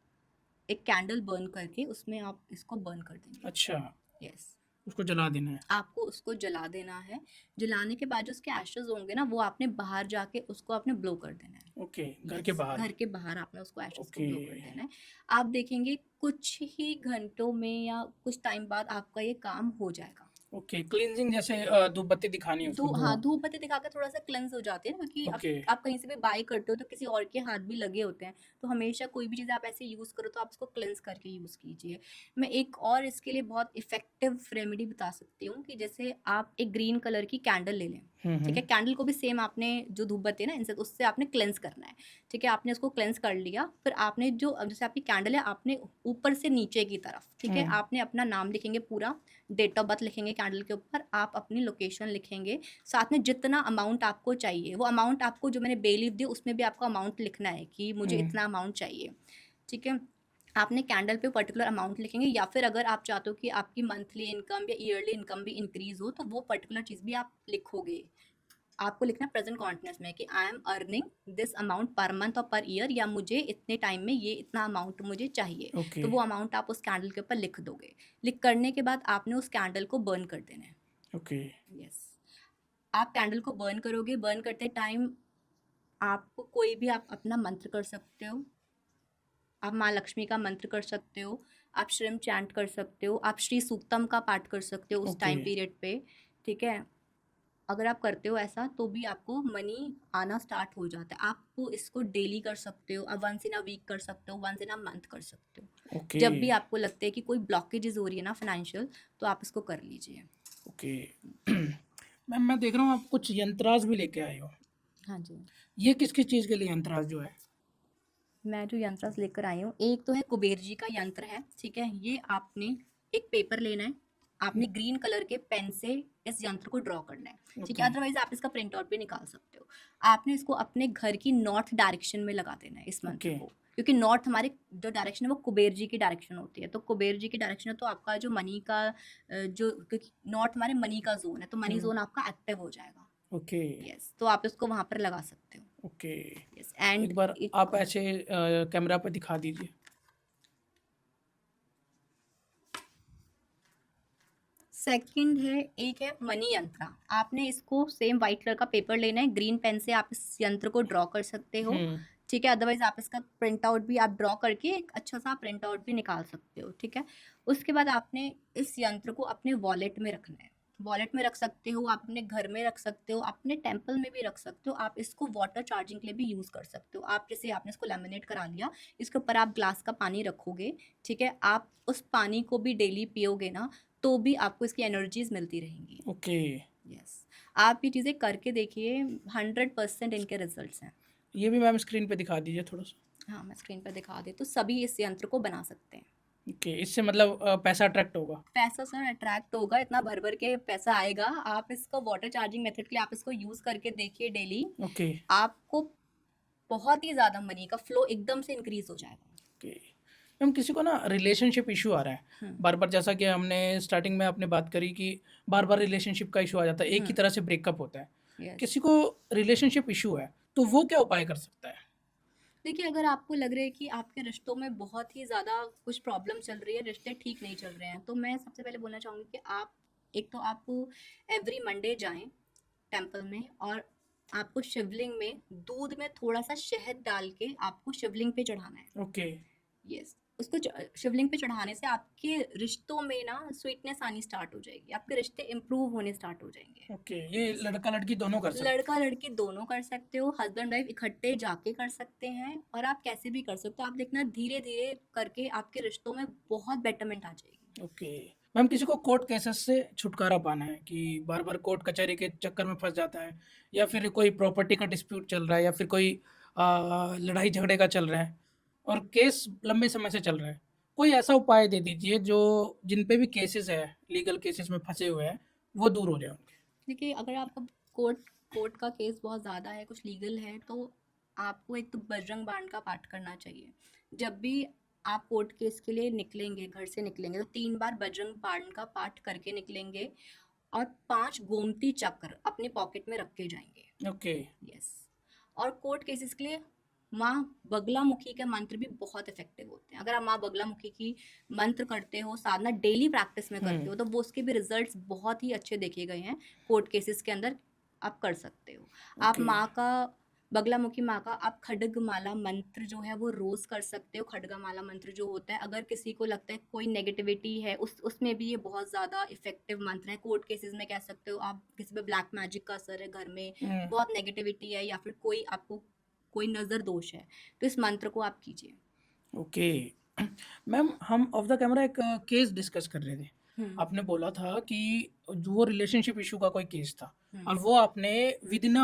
एक कैंडल बर्न करके उसमें आप इसको बर्न कर देंगे। अच्छा, यस, उसको जला देना है। आपको उसको जला देना है। जलाने के बाद जो उसके एशेज होंगे ना वो आपने बाहर जाके उसको आपने ब्लो कर देना है। ओके, घर के यस, बाहर। घर के बाहर आपने उसको एशेज को ओके। ब्लो कर देना है। आप देखेंगे कुछ ही घंटों में या कुछ टाइम बाद आपका ये काम हो जाएगा। ओके, क्लींजिंग जैसे धूप बत्ती दिखानी है उसको हाँ, धुआं। धूप बत्ती दिखाकर थोड़ा-सा क्लेंज़ हो जाते हैं ना, क्योंकि ओके। आप कहीं से भी बाय करते हो तो किसी और के हाथ भी लगे होते हैं। तो हमेशा कोई भी चीज़ आप ऐसे यूज़ करो तो आप उसको क्लेंज़ करके यूज़ कीजिए। मैं एक और इसके लिए बहुत इफ़ेक्टिव रेमेडी बता सकती हूँ कि जैसे आप एक ग्रीन कलर की कैंडल ले लें, ठीक है? कैंडल को भी सेम आपने जो धूप बत्ती है ना इनसे उससे आपने क्लेंज़ करना है, ठीक है? आपने उसको क्लेंज़ कर लिया, फिर आपने जो जैसे आपकी कैंडल है आपने ऊपर से नीचे की तरफ, ठीक है? आपने अपना नाम लिखेंगे पूरा, डेट ऑफ बर्थ लिखेंगे कैंडल के ऊपर, आप अपनी लोकेशन लिखेंगे, साथ में जितना अमाउंट आपको चाहिए वो अमाउंट आपको जो मैंने बे लीफ दी उसमें भी आपको अमाउंट लिखना है कि मुझे इतना अमाउंट चाहिए, ठीक है? आपने कैंडल पे पर्टिकुलर अमाउंट लिखेंगे या फिर अगर आप चाहते हो कि आपकी मंथली इनकम या ईयरली इनकम भी इंक्रीज हो तो वो पर्टिकुलर चीज़ भी आप लिखोगे। आपको लिखना है प्रेजेंट कॉन्टिन्यूस में कि I am earning this amount per month और पर ईयर, या मुझे इतने टाइम में ये इतना अमाउंट मुझे चाहिए। ओके। तो वो अमाउंट आप उस कैंडल के ऊपर लिख दोगे। लिख करने के बाद आपने उस कैंडल को बर्न कर देना है। ओके। यस, आप कैंडल को बर्न करोगे, बर्न करते टाइम आपको कोई भी आप अपना मंत्र कर सकते हो। आप माँ लक्ष्मी का मंत्र कर सकते हो, आप श्रीम चैंट कर सकते हो, आप श्री सूक्तम का पाठ कर सकते हो उस ओके। टाइम पीरियड पे, ठीक है? अगर आप करते हो ऐसा तो भी आपको मनी आना स्टार्ट हो जाता है। आप इसको डेली कर सकते हो, आप वंस इन अ वीक कर सकते हो, वंस इन अ मंथ कर सकते हो। ओके। जब भी आपको लगता है कि कोई ब्लॉकेजेस हो रही है ना फाइनेंशियल, तो आप इसको कर लीजिए। ओके। मैम मैं देख रहा हूँ आप कुछ यंत्राज भी लेके आए हो। हाँ जी, ये किस किस चीज़ के लिए यंत्राज जो है? मैं जो यंत्र लेकर आई हूँ, एक तो है कुबेर जी का यंत्र है, ठीक है? ये आपने एक पेपर लेना है, आपने ग्रीन कलर के पेन से इस यंत्र को ड्रॉ करना है, ठीक है? ओके। अदरवाइज आप इसका प्रिंट आउट भी निकाल सकते हो। आपने इसको अपने घर की नॉर्थ डायरेक्शन में लगा देना है इस मंत्र ओके। को, क्योंकि नॉर्थ हमारे जो डायरेक्शन है वो कुबेर जी की डायरेक्शन होती है। तो कुबेर जी की डायरेक्शन है तो आपका जो मनी का जो, क्योंकि नॉर्थ हमारे मनी का जोन है तो मनी जोन आपका एक्टिव हो जाएगा। ओके। यस, तो आप इसको वहां पर लगा सकते हो। ओके। यस, एंड एक बार एक आप ऐसे कैमरा पे दिखा दीजिए। सेकंड है, एक है मनी यंत्र। आपने इसको सेम वाइट कलर का पेपर लेना है, ग्रीन पेन से आप इस यंत्र को ड्रॉ कर सकते हो, ठीक है? अदरवाइज आप इसका प्रिंट आउट भी आप ड्रॉ करके एक अच्छा सा प्रिंट आउट भी निकाल सकते हो, ठीक है? उसके बाद आपने इस यंत्र को अपने वॉलेट में रखना है। वॉलेट में रख सकते हो, आप अपने घर में रख सकते हो, अपने टेम्पल में भी रख सकते हो। आप इसको वाटर चार्जिंग के लिए भी यूज़ कर सकते हो। आप जैसे आपने इसको लेमिनेट करा लिया, इसके ऊपर आप ग्लास का पानी रखोगे, ठीक है? आप उस पानी को भी डेली पियोगे ना तो भी आपको इसकी एनर्जीज मिलती रहेंगी। ओके। यस, आप ये चीज़ें करके देखिए, 100% इनके रिजल्ट्स हैं। ये भी मैम स्क्रीन पे दिखा दीजिए थोड़ा सा। हाँ, मैं स्क्रीन पर दिखा दे तो सभी इस यंत्र को बना सकते हैं। ओके, इससे मतलब पैसा अट्रैक्ट होगा। पैसा सर अट्रैक्ट होगा, इतना भर भर के पैसा आएगा। आप इसको वाटर चार्जिंग मेथड के लिए आप इसको यूज़ करके देखिए डेली, ओके। आपको बहुत ही ज़्यादा मनी का फ्लो एकदम से इंक्रीज हो जाएगा। ओके मैम, किसी को ना रिलेशनशिप इशू आ रहा है बार बार, जैसा कि हमने स्टार्टिंग में आपने बात करी कि बार बार रिलेशनशिप का इशू आ जाता है, एक ही तरह से ब्रेकअप होता है। यस, किसी को रिलेशनशिप इशू है तो वो क्या उपाय कर सकता है? देखिए अगर आपको लग रहा है कि आपके रिश्तों में बहुत ही ज़्यादा कुछ प्रॉब्लम चल रही है, रिश्ते ठीक नहीं चल रहे हैं, तो मैं सबसे पहले बोलना चाहूँगी कि आप एक तो आप एवरी मंडे जाएं टेम्पल में और आपको शिवलिंग में दूध में थोड़ा सा शहद डाल के आपको शिवलिंग पे चढ़ाना है। ओके। यस, उसको शिवलिंग पे चढ़ाने से आपके रिश्तों में ना स्वीटनेस आनी स्टार्ट हो जाएगी, आपके रिश्ते इम्प्रूव होने स्टार्ट हो जाएंगे। ओके, ये लड़का लड़की दोनों कर सकते लड़का लड़की दोनों कर सकते हो, हस्बैंड वाइफ इकट्ठे जाके कर सकते हैं और आप कैसे भी कर सकते हो। आप देखना धीरे धीरे करके आपके रिश्तों में बहुत बेटरमेंट आ जाएगी। हैं। ओके मैम, किसी को कोर्ट केसेस से छुटकारा पाना है कि बार बार कोर्ट कचहरी के चक्कर में फंस जाता है, या फिर कोई प्रॉपर्टी का डिस्प्यूट चल रहा है, या फिर कोई लड़ाई झगड़े का चल रहा है और केस लंबे समय से चल रहा है, कोई ऐसा उपाय दे दीजिए जो जिन पे भी केसेस है, लीगल केसेस में फंसे हुए हैं, वो दूर हो जाए उनके। देखिए अगर आपका कोर्ट कोर्ट का केस बहुत ज़्यादा है, कुछ लीगल है, तो आपको एक तो बजरंग बाण का पाठ करना चाहिए। जब भी आप कोर्ट केस के लिए निकलेंगे, घर से निकलेंगे तो 3 बार बजरंग बाण का पाठ करके निकलेंगे और 5 गोमती चक्र अपने पॉकेट में रख के जाएंगे। ओके। यस। और कोर्ट केसेस के लिए माँ बगलामुखी के मंत्र भी बहुत इफेक्टिव होते हैं। अगर आप माँ बगलामुखी की मंत्र करते हो, साधना डेली प्रैक्टिस में करते हो, तो वो उसके भी रिजल्ट्स बहुत ही अच्छे देखे गए हैं कोर्ट केसेस के अंदर। आप कर सकते हो। आप ओके। माँ का, बगलामुखी माँ का आप खड्गमाला मंत्र जो है वो रोज कर सकते हो। खड्गमाला मंत्र जो होता है, अगर किसी को लगता है कोई नेगेटिविटी है उसमें भी ये बहुत ज़्यादा इफेक्टिव मंत्र है। कोर्ट केसेस में कह सकते हो आप, किसी पे ब्लैक मैजिक का असर है, घर में बहुत नेगेटिविटी है, या फिर कोई आपको कोई नज़र दोष है, तो इस मंत्र को आप कीजिए। ओके। मैम, हम ऑफ द कैमरा एक केस डिस्कस कर रहे थे। आपने बोला था कि वो रिलेशनशिप इशू का कोई केस था और वो आपने विद इन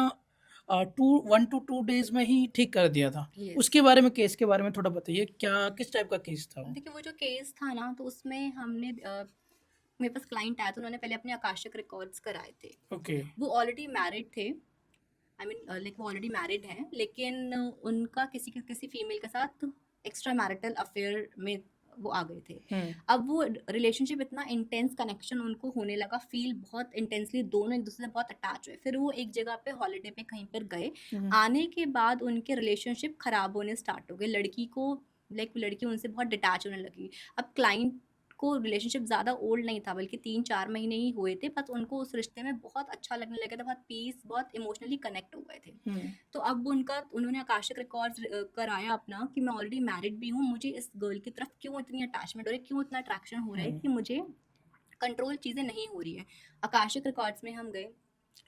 1 to 2 डेज में ही ठीक कर दिया था। Yes. उसके बारे में, केस के बारे में थोड़ा बताइए, क्या किस टाइप का केस था वो? देखिए वो जो केस था ना, तो उसमें हमने मेरे पास क्लाइंट आया, तो उन्होंने पहले अपने आकाशिक रिकॉर्ड्स कराए थे। ओके। वो ऑलरेडी मैरिड थे, आई मीन लाइक वो ऑलरेडी मैरिड हैं, लेकिन उनका किसी फीमेल के साथ एक्स्ट्रा मैरिटल अफेयर में वो आ गए थे। अब वो रिलेशनशिप इतना इंटेंस कनेक्शन उनको होने लगा, फील बहुत इंटेंसली, दोनों एक दूसरे से बहुत अटैच हुए। फिर वो एक जगह पे हॉलीडे पे कहीं पर गए, आने के बाद उनके रिलेशनशिप खराब होने स्टार्ट हो गए। लड़की को लड़की उनसे बहुत डिटैच होने लगी। अब क्लाइंट को रिलेशनशिप ज़्यादा ओल्ड नहीं था, बल्कि 3-4 महीने ही हुए थे, बस उनको उस रिश्ते में बहुत अच्छा लगने लगा था, बहुत पीस, बहुत इमोशनली कनेक्ट हो गए थे। तो अब उन्होंने आकाशिक रिकॉर्ड्स कराया अपना कि मैं ऑलरेडी मैरिड भी हूँ, मुझे इस गर्ल की तरफ क्यों इतनी अटैचमेंट हो रही है, क्यों इतना अट्रैक्शन हो रहा है कि मुझे कंट्रोल चीज़ें नहीं हो रही है। आकाशिक रिकॉर्ड्स में हम गए,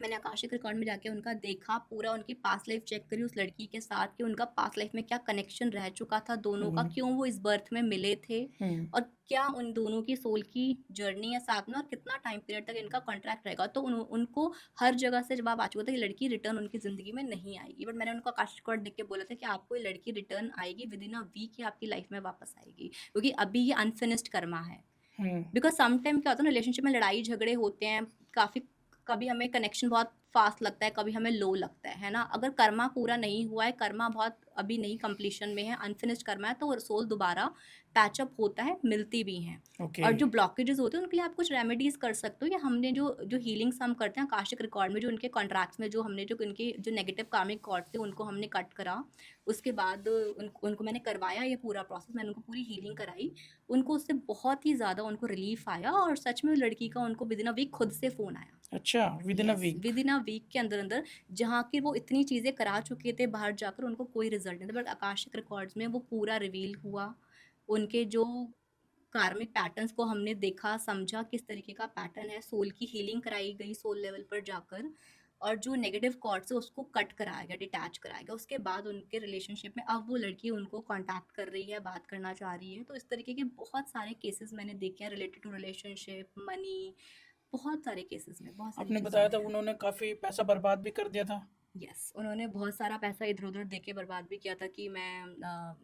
मैंने आकाशिक रिकॉर्ड में जाके उनका देखा, पूरा उनकी पास्ट लाइफ चेक करी उस लड़की के साथ कि उनका पास्ट लाइफ में क्या कनेक्शन रह चुका था दोनों का, क्यों वो इस बर्थ में मिले थे, और क्या उन दोनों की सोल की जर्नी है साथ में, और कितना टाइम पीरियड तक इनका कॉन्ट्रैक्ट रहेगा। तो उनको हर जगह से जवाब आ चुका था कि लड़की रिटर्न उनकी ज़िंदगी में नहीं आएगी। बट मैंने उनको आकाशिक रिकॉर्ड देख के बोला था कि आपको ये लड़की रिटर्न आएगी, विद इन अ वीक ही आपकी लाइफ में वापस आएगी, क्योंकि अभी ये अनफिनिश्ड कर्मा है। बिकॉज समटाइम क्या होता है ना, रिलेशनशिप में लड़ाई झगड़े होते हैं काफ़ी, कभी हमें कनेक्शन बहुत फास्ट लगता है, कभी हमें लो लगता है ना। अगर कर्मा पूरा नहीं हुआ है, कर्मा बहुत अभी नहीं कंप्लीशन में है, अनफिनिश्ड कर्मा है, तो सोल दोबारा पैचअप होता है, मिलती भी हैं। ओके। और जो ब्लॉकेजेस होते हैं उनके लिए आप कुछ रेमेडीज कर सकते हो, या हमने जो हीलिंग्स हम करते हैं आकाशिक रिकॉर्ड में, जो उनके कॉन्ट्रैक्ट्स में जो हमने जो उनके जो नेगेटिव कार्मिक कॉर्ड थे उनको हमने कट करा, उसके बाद उनको मैंने करवाया ये पूरा प्रोसेस, मैंने उनको पूरी हीलिंग कराई, उनको उससे बहुत ही ज़्यादा उनको रिलीफ आया, और सच में लड़की का उनको विद इन अ वीक खुद से फ़ोन आया। अच्छा, within a week? Within a week के अंदर जहाँ की वो इतनी चीज़ें करा चुके थे, बाहर जाकर उनको कोई रिजल्ट नहीं था, बट आकाशिक रिकॉर्ड्स में वो पूरा रिवील हुआ। उनके जो कार्मिक पैटर्न्स को हमने देखा, समझा किस तरीके का पैटर्न है, सोल की हीलिंग कराई गई सोल लेवल पर जाकर, और जो नेगेटिव कॉर्ड्स है उसको कट कराया गया, डिटैच कराया गया। उसके बाद उनके रिलेशनशिप में अब वो लड़की उनको कांटेक्ट कर रही है, बात करना चाह रही है। तो इस तरीके के बहुत सारे केसेस मैंने देखे हैं रिलेटेड टू रिलेशनशिप, मनी, बहुत सारे केसेस में, बहुत सारी आपने चीज़ों बताया था में। उन्होंने काफ़ी पैसा बर्बाद भी कर दिया था। यस, उन्होंने बहुत सारा पैसा इधर उधर दे के बर्बाद भी किया था कि मैं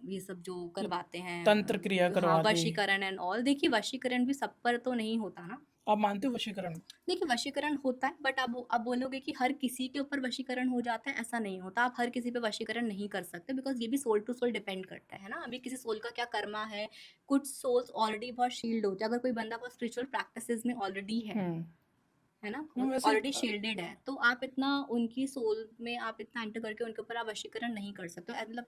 ये सब जो करवाते हैं, तंत्र क्रिया हाँ, करवा दी। वशीकरण एंड ऑल। देखिए वशीकरण भी सब पर तो नहीं होता ना। आप मानते हो वशीकरण? देखिए वशीकरण होता है, बट अब बोलोगे कि हर किसी के ऊपर वशीकरण हो जाता है, ऐसा नहीं होता। आप हर किसी पे वशीकरण नहीं कर सकते, बिकॉज ये भी सोल टू सोल डिपेंड करता है ना। अभी किसी सोल का क्या कर्मा है, कुछ सोल्स ऑलरेडी बहुत शील्ड होते हैं। अगर कोई बंदा बहुत स्पिरिचुअल प्रैक्टिसेस में ऑलरेडी है ना, वैसे ऑलरेडी शील्डेड है, तो आप इतना उनकी सोल में आप इतना एंटर करके उनके ऊपर आप वशीकरण नहीं कर सकते। मतलब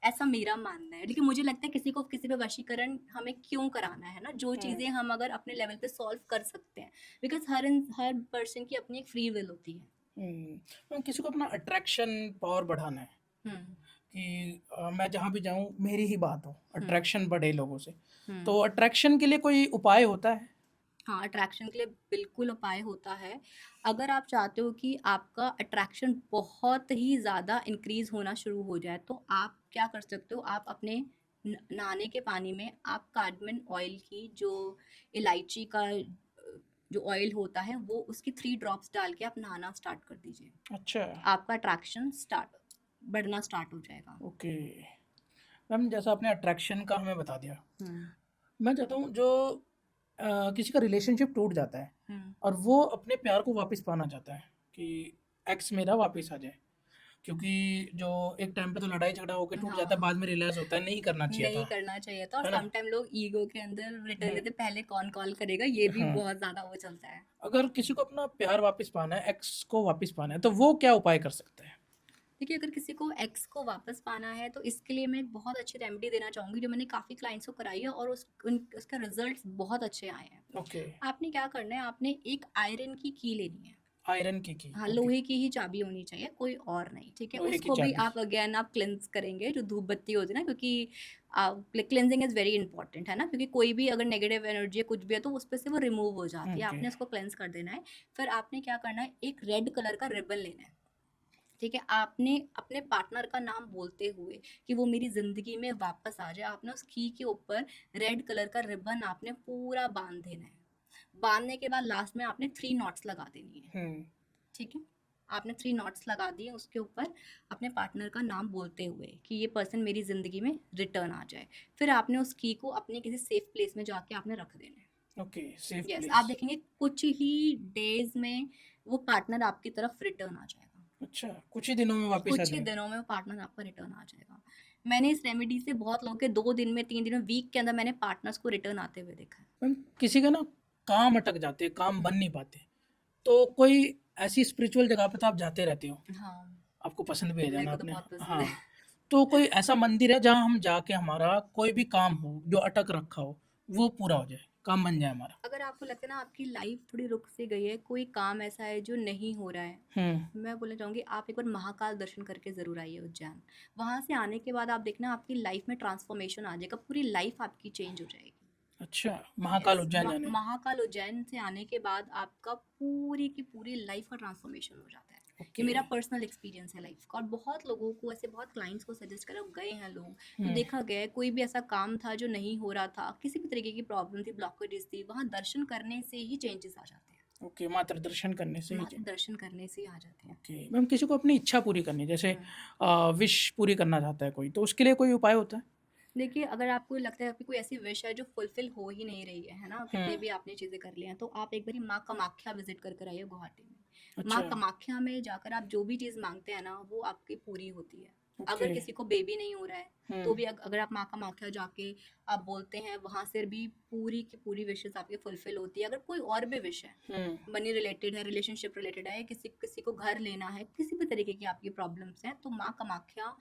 ऐसा मेरा मानना है। लेकिन मुझे लगता है किसी पे वशीकरण हमें क्यों कराना है ना, जो चीज़ें हम अगर अपने लेवल पे सॉल्व कर सकते हैं, बिकॉज हर पर्सन की अपनी एक फ्री विल होती है। किसी को अपना अट्रैक्शन पावर बढ़ाना है कि मैं जहाँ भी जाऊँ मेरी ही बात हो, अट्रैक्शन बढ़े लोगों से, तो अट्रैक्शन के लिए कोई उपाय होता है? हाँ, अट्रैक्शन के लिए बिल्कुल उपाय होता है। अगर आप चाहते हो कि आपका अट्रैक्शन बहुत ही ज़्यादा इंक्रीज़ होना शुरू हो जाए, तो आप क्या कर सकते हो, आप अपने नहाने के पानी में आप कार्डमन ऑयल की, जो इलायची का जो ऑयल होता है, वो उसकी 3 ड्रॉप्स डाल के आप नहाना स्टार्ट कर दीजिए। अच्छा। आपका अट्रैक्शन बढ़ना स्टार्ट हो जाएगा। ओके। मैम, जैसा आपने अट्रैक्शन का हमें बता दिया, मैं चाहता हूँ जो किसी का रिलेशनशिप टूट जाता है और वो अपने प्यार को वापस पाना चाहता है कि एक्स मेरा वापस आ जाए, क्योंकि जो एक टाइम पे तो लड़ाई झगड़ा होके टूट जाता है, हाँ बाद में रियलाइज होता है नहीं करना चाहिए नहीं था, करना चाहिए था, और है ना? समटाइम लोग ईगो के अंदर रिटर्न हम्म, लेते पहले कौन कॉल करेगा, ये भी हाँ। बहुत ज्यादा वो चलता है। अगर किसी को अपना प्यार वापस पाना है, एक्स को वापस पाना है, तो वो क्या उपाय कर सकता है? देखिए, अगर किसी को एक्स को वापस पाना है तो इसके लिए मैं एक बहुत अच्छी रेमेडी देना चाहूंगी, जो मैंने काफ़ी क्लाइंट्स को कराई है और उसका रिजल्ट बहुत अच्छे आए हैं। ओके। आपने क्या करना है, आपने एक आयरन की लेनी है। आयरन की हाँ, ओके। लोहे की ही चाबी होनी चाहिए, कोई और नहीं, ठीक है? लोहे की उसको भी चाबी। आप अगेन आप क्लेंस करेंगे, जो धूप बत्ती होती है ना, क्योंकि क्लेंजिंग इज़ वेरी इंपॉर्टेंट, है ना? क्योंकि कोई भी अगर नेगेटिव एनर्जी है कुछ भी है तो उस पे से वो रिमूव हो जाती है, ओके। आपने उसको क्लेंस कर देना है। फिर आपने क्या करना है, एक रेड कलर का रिबन लेना है, ठीक है? आपने अपने पार्टनर का नाम बोलते हुए कि वो मेरी ज़िंदगी में वापस आ जाए, आपने उस की के ऊपर रेड कलर का रिबन आपने पूरा बांध देना है। बांधने के बाद लास्ट में आपने 3 नॉट्स लगा देनी है, हम्म। ठीक है? आपने 3 नॉट्स लगा दिए उसके ऊपर, अपने पार्टनर का नाम बोलते हुए कि ये पर्सन मेरी ज़िंदगी में रिटर्न आ जाए। फिर आपने उस की को अपने किसी सेफ प्लेस में जाके आपने रख देना है। ओके, सेफ यस, आप प्लेस। देखेंगे कुछ ही डेज़ में वो पार्टनर आपकी तरफ रिटर्न आ जाएगा। अच्छा, कुछ ही दिनों में वापस आ कुछ ही जाएगा। दिनों में वो पार्टनर आपका रिटर्न आ जाएगा। मैंने इस रेमेडी से बहुत लोगों के 2 दिन में, 3 दिन में, वीक के अंदर मैंने पार्टनर्स को रिटर्न आते हुए देखा है। मैम, किसी का ना काम अटक जाते हैं, काम बन नहीं पाते, तो कोई ऐसी स्पिरिचुअल जगह पे तो आप जाते रहते हो, हाँ, आपको पसंद भी है मेरे जाना को तो आपने। बहुत पसंद हाँ, है। तो कोई ऐसा मंदिर है जहाँ हम जाके हमारा कोई भी काम हो जो अटक रखा हो वो पूरा हो जाए, काम बन जाए हमारा? अगर आपको लगता है ना आपकी लाइफ थोड़ी रुक सी गई है, कोई काम ऐसा है जो नहीं हो रहा है, हम्म। मैं बोलना चाहूँगी आप एक बार महाकाल दर्शन करके ज़रूर आइए उज्जैन। वहाँ से आने के बाद आप देखना आपकी लाइफ में ट्रांसफॉर्मेशन आ जाएगा, पूरी लाइफ आपकी चेंज हो जाएगी। अच्छा, महाकाल यस, उज्जैन जाना है। महाकाल उज्जैन से आने के बाद आपका पूरी की पूरी लाइफ का ट्रांसफॉर्मेशन हो जाता है। ये ओके। मेरा पर्सनल एक्सपीरियंस है लाइफ का, और बहुत लोगों को ऐसे, बहुत क्लाइंट्स को सजेस्ट करा गए हैं लोग, तो हम्म। देखा गया है कोई भी ऐसा काम था जो नहीं हो रहा था, किसी भी तरीके की प्रॉब्लम थी, ब्लॉकेजेस थी, वहाँ दर्शन करने से ही चेंजेस आ जाते हैं। ओके, मात्र दर्शन करने से ही मात्र दर्शन करने से ही आ जाते हैं। ओके मैम, किसी को अपनी इच्छा पूरी करनी है, जैसे हम्म। विश पूरी करना चाहता है कोई, तो उसके लिए कोई उपाय होता है? देखिए, अगर आपको लगता है कि कोई ऐसी विश है जो फुलफिल हो ही नहीं रही है ना, कितने हम्म। भी आपने चीज़ें कर ली हैं, तो आप एक बारी माँ कामाख्या विजिट कर कर आइए गुवाहाटी में। माँ अच्छा। कामाख्या में जाकर आप जो भी चीज़ मांगते हैं ना, वो आपकी पूरी होती है। अगर ओके। किसी को बेबी नहीं हो रहा है तो हम्म। भी अगर आप माँ कामाख्या जाके आप बोलते हैं, वहाँ से भी पूरी की पूरी विशेस आपकी फुलफिल होती है। अगर कोई और भी विश है, हम्म। मनी रिलेटेड है, रिलेशनशिप रिलेटेड है, किसी किसी को घर लेना है, किसी भी तरीके की आपकी प्रॉब्लम्स हैं, तो माँ कामाख्या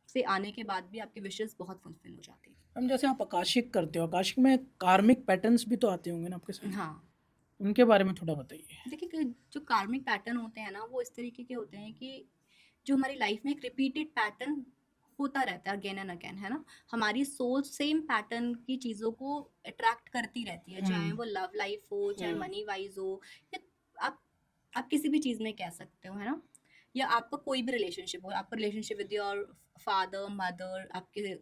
से आने के बाद भी आपकी विशेस बहुत फुलफिल हो जाती हैं। मैम, जैसे आप आकाशिक करते हो, आकाशिक में कार्मिक पैटर्न्स भी तो आते होंगे ना आपके सामने, हाँ, उनके बारे में थोड़ा बताइए। देखिए कि जो कार्मिक पैटर्न होते हैं ना, वो इस तरीके के होते हैं कि जो हमारी लाइफ में एक रिपीटेड पैटर्न होता रहता है अगेन एंड अगेन, है ना? हमारी सोच सेम पैटर्न की चीज़ों को अट्रैक्ट करती रहती है, चाहे हम्म। वो लव लाइफ हो, चाहे हम्म। मनी वाइज हो, या आप आप किसी भी चीज़ में कह सकते हो, है ना? या आपका कोई भी रिलेशनशिप हो, आपका relationship with your father, mother, आपके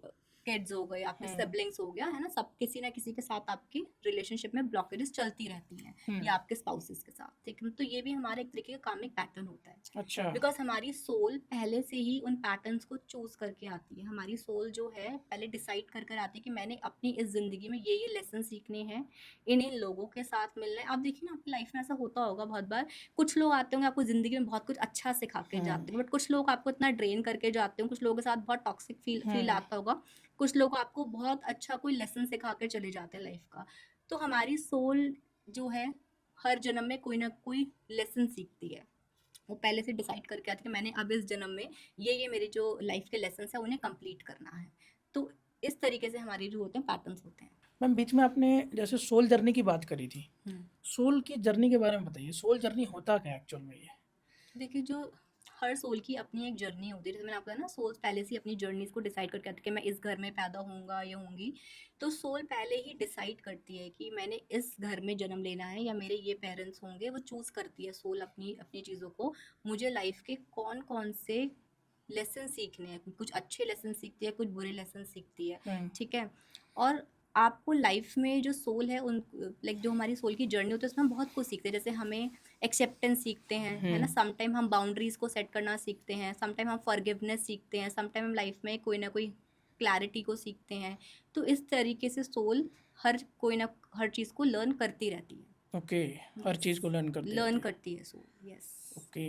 किड्स हो गए, आपके हम्म। सिबलिंग्स हो गया, है ना? सब किसी ना किसी के साथ आपकी रिलेशनशिप में ब्लॉकेजेस चलती रहती हैं, हम्म। या आपके स्पाउसेस के साथ, ठीक है? तो ये भी हमारा एक तरीके का कार्मिक पैटर्न होता है, अच्छा। बिकॉज हमारी सोल पहले से ही उन पैटर्न्स को चूज करके आती है। हमारी सोल जो है पहले डिसाइड कर कर आती है कि मैंने अपनी इस जिंदगी में ये लेसन सीखने हैं, इन इन लोगों के साथ मिलना है। आप देखिए ना, आपकी लाइफ में ऐसा होता होगा बहुत बार, कुछ लोग आते होंगे आपको जिंदगी में बहुत कुछ अच्छा सिखा के हम्म। जाते हैं, बट कुछ लोग आपको इतना ड्रेन करके जाते हैं, कुछ लोगों के साथ बहुत टॉक्सिक फील फील हम्म। आता होगा, कुछ लोग आपको बहुत अच्छा कोई लेसन सिखा के चले जाते हैं लाइफ का। तो हमारी सोल जो है हर जन्म में कोई ना कोई लेसन सीखती है, वो पहले से डिसाइड करके आती है कि मैंने अब इस जन्म में ये मेरे जो लाइफ के लेसन है उन्हें कंप्लीट करना है। तो इस तरीके से हमारे जो होते हैं पैटर्न्स होते हैं। मैम, बीच में आपने जैसे सोल जर्नी की बात करी थी, हम्म। सोल की जर्नी के बारे में बताइए, सोल जर्नी होता क्या एक्चुअल में ये? देखिए, जो हर सोल की अपनी एक जर्नी होती है, जैसे मैंने आपको कहा ना, सोल पहले से ही अपनी जर्नीज को डिसाइड करके आती है कि मैं इस घर में पैदा होऊंगा या होंगी। तो सोल पहले ही डिसाइड करती है कि मैंने इस घर में जन्म लेना है या मेरे ये पेरेंट्स होंगे, वो चूज करती है सोल अपनी अपनी चीज़ों को। मुझे लाइफ के कौन कौन से लेसन सीखने हैं, कुछ अच्छे लेसन सीखती है, कुछ बुरे लेसन सीखती है, हम्म। ठीक है? और आपको लाइफ में जो सोल है उन, लाइक जो हमारी सोल की जर्नी होती है उसमें हम बहुत कुछ सीखते हैं। जैसे हमें एक्सेप्टेंस सीखते हैं, है ना? हम्म। समटाइम हम बाउंड्रीज को सेट करना सीखते हैं, समटाइम हम फॉरगिवनेस सीखते हैं, समटाइम हम लाइफ में कोई ना कोई क्लैरिटी को सीखते हैं। तो इस तरीके से सोल हर कोई ना हर चीज़ को लर्न करती रहती है। ओके, हर चीज़ को लर्न करती लर्न रहती है। करती है सोल, यस। ओके,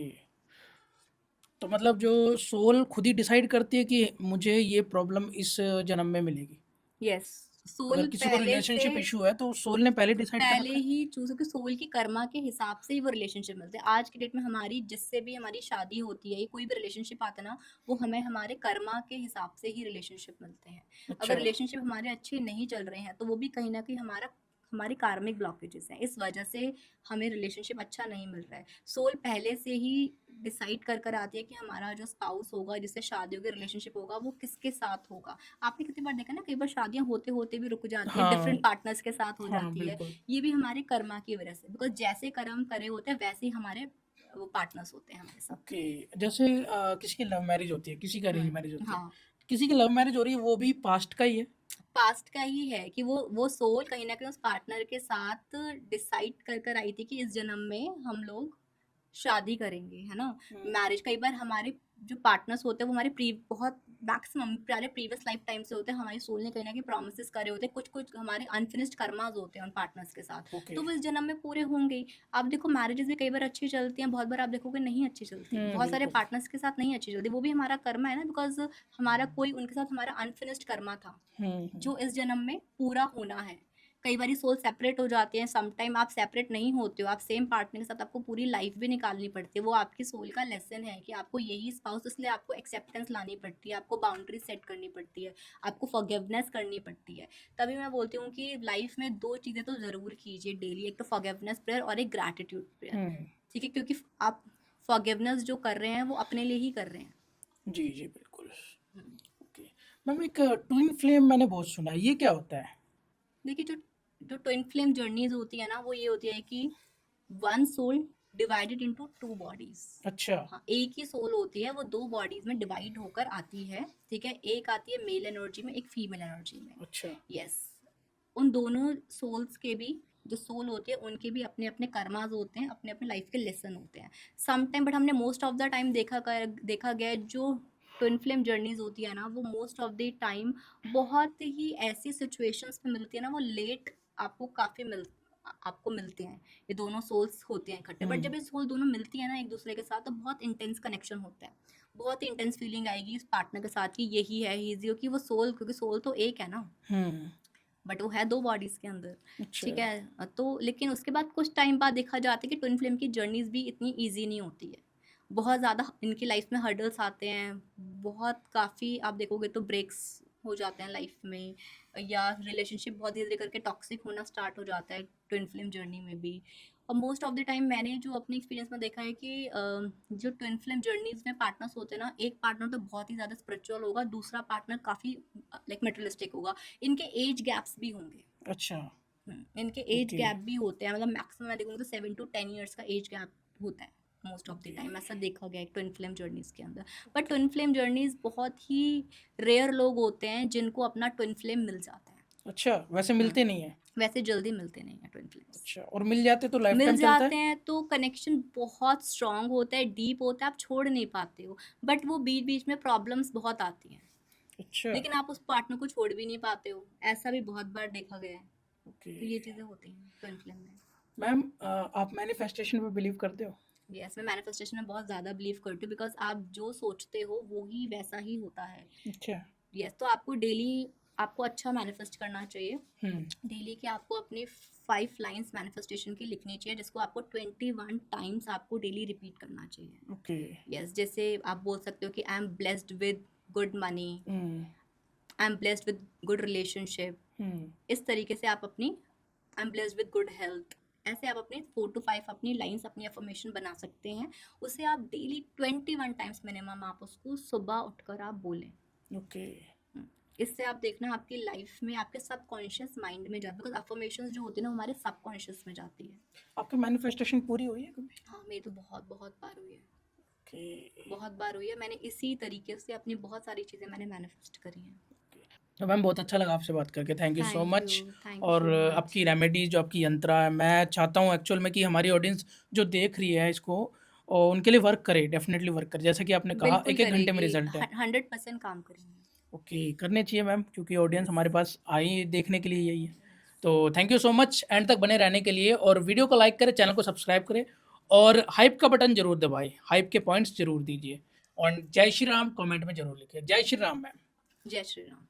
तो मतलब जो सोल खुद ही डिसाइड करती है कि मुझे ये प्रॉब्लम इस जन्म में मिलेगी। यस, अगर सोल किसी को पहले से रिलेशनशिप इशू है तो सोल ने पहले डिसाइड कर पहले रखा है। ही चूज़ कि सोल की कर्मा के हिसाब से ही वो रिलेशनशिप मिलते हैं। आज की डेट में हमारी जिससे भी हमारी शादी होती है या कोई भी रिलेशनशिप आता है ना, वो हमें हमारे कर्मा के हिसाब से ही रिलेशनशिप मिलते हैं। अच्छा। अगर रिलेशनशिप हमारे अच्छे नहीं चल रहे हैं, तो वो भी कहीं न कहीं हमारे कार्मिक ब्लॉकेजेस हैं। इस वजह से हमें रिलेशनशिप अच्छा नहीं मिल रहा है। सोल पहले से ही डिसाइड कर आती है कि हमारा जो स्पाउस होगा, जिससे शादी होगी, रिलेशनशिप होगा, वो किसके साथ होगा। आपने कितनी बार देखा ना, कई बार शादियाँ होते-होते भी रुक जाती है, हाँ, डिफरेंट पार्टनर्स के साथ हो हाँ, जाती है। बिल्कुल। ये भी हमारे कर्मा की वजह से, बिकॉज़ जैसे कर्म करे होते हैं वैसे ही हमारे वो पार्टनर्स होते हैं हमारे साथ। ओके। जैसे किसी की लव मैरिज होती है, किसी की अरेंज मैरिज होती है। हाँ, किसी की लव मैरिज हो रही है, वो भी पास्ट का ही है? पास्ट का ही है कि वो सोल कहीं न कहीं उस पार्टनर के साथ डिसाइड कर आई थी कि इस जन्म में हम लोग शादी करेंगे, है ना? हुँ। मैरिज कई बार हमारे जो पार्टनर्स होते हैं वो हमारे बहुत मैक्सिमम प्यारे प्रीवियस लाइफ टाइम से होते हैं। हमारी सोल ने कहीं न कहीं प्रॉमिसेस करे होते हैं, कुछ-कुछ हमारे अनफिनिश्ड कर्मास होते हैं उन पार्टनर्स के साथ, ओके। तो वो इस जन्म में पूरे होंगे ही। आप देखो मैरिजेज़ भी कई बार अच्छी चलती हैं, बहुत बार आप देखोगे नहीं अच्छी चलती। बहुत सारे बिल्कुल। पार्टनर्स के साथ नहीं अच्छी चलती, वो भी हमारा कर्मा है ना, बिकॉज़ हमारा कोई उनके साथ हमारा अनफिनिश्ड कर्मा था, हुँ। जो इस जन्म में पूरा होना है। कई बारी सोल सेपरेट हो जाती हैं, सम टाइम आप सेपरेट नहीं होते हो, आप सेम पार्टनर के साथ आपको पूरी लाइफ भी निकालनी पड़ती है। वो आपकी सोल का लेसन है कि आपको यही स्पाउस, इसलिए आपको एक्सेप्टेंस लानी पड़ती है, आपको बाउंड्री सेट करनी पड़ती है, आपको फॉरगिवनेस करनी पड़ती है। तभी मैं बोलती हूँ कि लाइफ में 2 चीज़ें तो ज़रूर कीजिए डेली, एक तो फॉरगिवनेस प्रेयर और एक ग्रैटिट्यूड प्रेयर। हुँ। ठीक है? क्योंकि आप फॉरगिवनेस जो कर रहे हैं, वो अपने लिए ही कर रहे हैं। जी, जी, बिल्कुल। हुँ। ओके। मैम एक ट्विन फ्लेम मैंने बहुत सुना है, ये क्या होता है? देखिए, जो जो ट्विन फ्लेम जर्नीज़ होती है ना, वो ये होती है कि one soul divided into 2 bodies. अच्छा। हाँ, एक ही सोल होती है, वो 2 बॉडीज़ में डिवाइड होकर आती है, ठीक है? एक आती है मेल एनर्जी में, एक फीमेल एनर्जी में। अच्छा। यस, उन दोनों सोल्स के भी, जो सोल होती है उनके भी अपने-अपने कर्माज़ होते हैं, अपने-अपने लाइफ के लेसन होते हैं। सम टाइम बट हमने मोस्ट ऑफ द टाइम देखा गया है, जो ट्विन फ्लेम जर्नीज़ होती है ना, वो मोस्ट ऑफ द टाइम बहुत ही ऐसी सिचुएशंस में मिलती है ना, वो लेट आपको आपको मिलते हैं। ये दोनों सोल्स होते हैं इकट्ठे, बट जब हुँ। ये सोल दोनों मिलती है ना एक दूसरे के साथ, तो बहुत इंटेंस कनेक्शन होता है। बहुत ही इंटेंस फीलिंग आएगी इस पार्टनर के साथ कि यही है, ही इज़ यू, कि वो सोल, क्योंकि सोल तो एक है ना, हुँ। बट वो है 2 बॉडीज़ के अंदर, अच्छा। ठीक है? तो लेकिन उसके बाद कुछ टाइम बाद देखा जाता है कि ट्विन फ्लेम की जर्नीज़ भी इतनी ईज़ी नहीं होती है। बहुत ज़्यादा इनकी लाइफ़ में हर्डल्स आते हैं, बहुत काफ़ी आप देखोगे तो ब्रेक्स हो जाते हैं लाइफ़ में, या रिलेशनशिप बहुत धीरे-धीरे करके टॉक्सिक होना स्टार्ट हो जाता है ट्विन फ्लेम जर्नी में भी। और मोस्ट ऑफ द टाइम मैंने जो अपने एक्सपीरियंस में देखा है कि जो ट्विन फ्लेम जर्नीज़ में पार्टनर्स होते हैं ना, एक पार्टनर तो बहुत ही ज़्यादा स्पिरिचुअल होगा, दूसरा पार्टनर काफ़ी लाइक मटेरियलिस्टिक होगा। इनके एज गैप्स भी होंगे। अच्छा। इनके एज ओके। गैप भी होते हैं, मतलब मैक्सिमम मैं देखूँगी तो 7 टू 10 इयर्स का एज गैप होता है most of the okay. Time, ऐसा देखा गया है ट्विन फ्लेम जर्नीज़ के अंदर। बट ट्विन फ्लेम जर्नीज़ बहुत ही रेयर लोग होते हैं जिनको अपना ट्विन फ्लेम मिल जाता है। अच्छा, वैसे हुँ, मिलते नहीं हैं? वैसे जल्दी मिलते नहीं हैं ट्विन फ्लेम्स। अच्छा, और मिल जाते तो लाइफ मिल टाइम चलता जाते है? हैं तो कनेक्शन बहुत स्ट्रॉन्ग होता है, डीप होता है, आप छोड़ नहीं पाते हो। बट वो बीच-बीच में प्रॉब्लम्स बहुत आती हैं, अच्छा। लेकिन आप उस पार्टनर को छोड़ भी नहीं पाते हो। ऐसा भी बहुत बार देखा गया है। ओके। तो ये चीज़ें होती हैं ट्विन फ्लेम में। मैम आप मैनिफेस्टेशन पे बिलीव करते हो? यस, मैं मैनिफेस्टेशन में बहुत ज़्यादा बिलीव करती हूँ, बिकॉज़ आप जो सोचते हो वो ही वैसा ही होता है। अच्छा। यस, तो आपको डेली आपको अच्छा मैनिफेस्ट करना चाहिए। हुँ। डेली के आपको अपनी 5 लाइन्स मैनिफेस्टेशन की लिखनी चाहिए, जिसको आपको 21 टाइम्स आपको डेली रिपीट करना चाहिए। ओके। यस, जैसे आप बोल सकते हो कि I am blessed with good money, हुँ। I am blessed with good relationship. हुँ। इस तरीके से आप अपनी I am blessed with good health, ऐसे आप अपने 4 टू 5 अपनी लाइन्स, अपनी अफर्मेशन बना सकते हैं। उसे आप डेली 21 टाइम्स मिनिमम आप उसको सुबह उठकर आप बोलें। ओके। हुँ, इससे आप देखना आपकी लाइफ में आपके सबकॉन्शियस माइंड में जाता है, बिकॉज़ अफर्मेशंस जो होती है ना, वो हमारे सबकॉन्शियस में जाती है। आपकी मैनिफेस्टेशन पूरी हुई है कभी? हाँ, मेरी तो बहुत-बहुत बार हुई है। ओके। बहुत बार हुई है। मैंने इसी तरीके से अपनी बहुत सारी चीज़ें मैंने मैनिफेस्ट करी हैं। तो मैम बहुत अच्छा लगा आपसे बात करके, thank you so much. Thank you और सो मच। आपकी रेमेडी जो आपकी यंत्रा है, मैं चाहता हूँ एक्चुअल में कि हमारी ऑडियंस जो देख रही है इसको और उनके लिए वर्क करे, डेफिनेटली वर्क करे, जैसा कि आपने कहा बिल्कुल 1-1 घंटे में करेगी, रिजल्ट है। 100% काम करेंगी। ओके, करने चाहिए मैम, क्योंकि ऑडियंस यस। हमारे पास आई देखने के लिए यही है। तो thank you so much and तक बने रहने के लिए, और वीडियो को लाइक करें, चैनल को सब्सक्राइब करें और हाइप का बटन ज़रूर दबाएँ, हाइप के पॉइंट्स ज़रूर दीजिए। और जय श्री राम कमेंट में जरूर लिखिए। जय श्री राम मैम। जय श्री राम।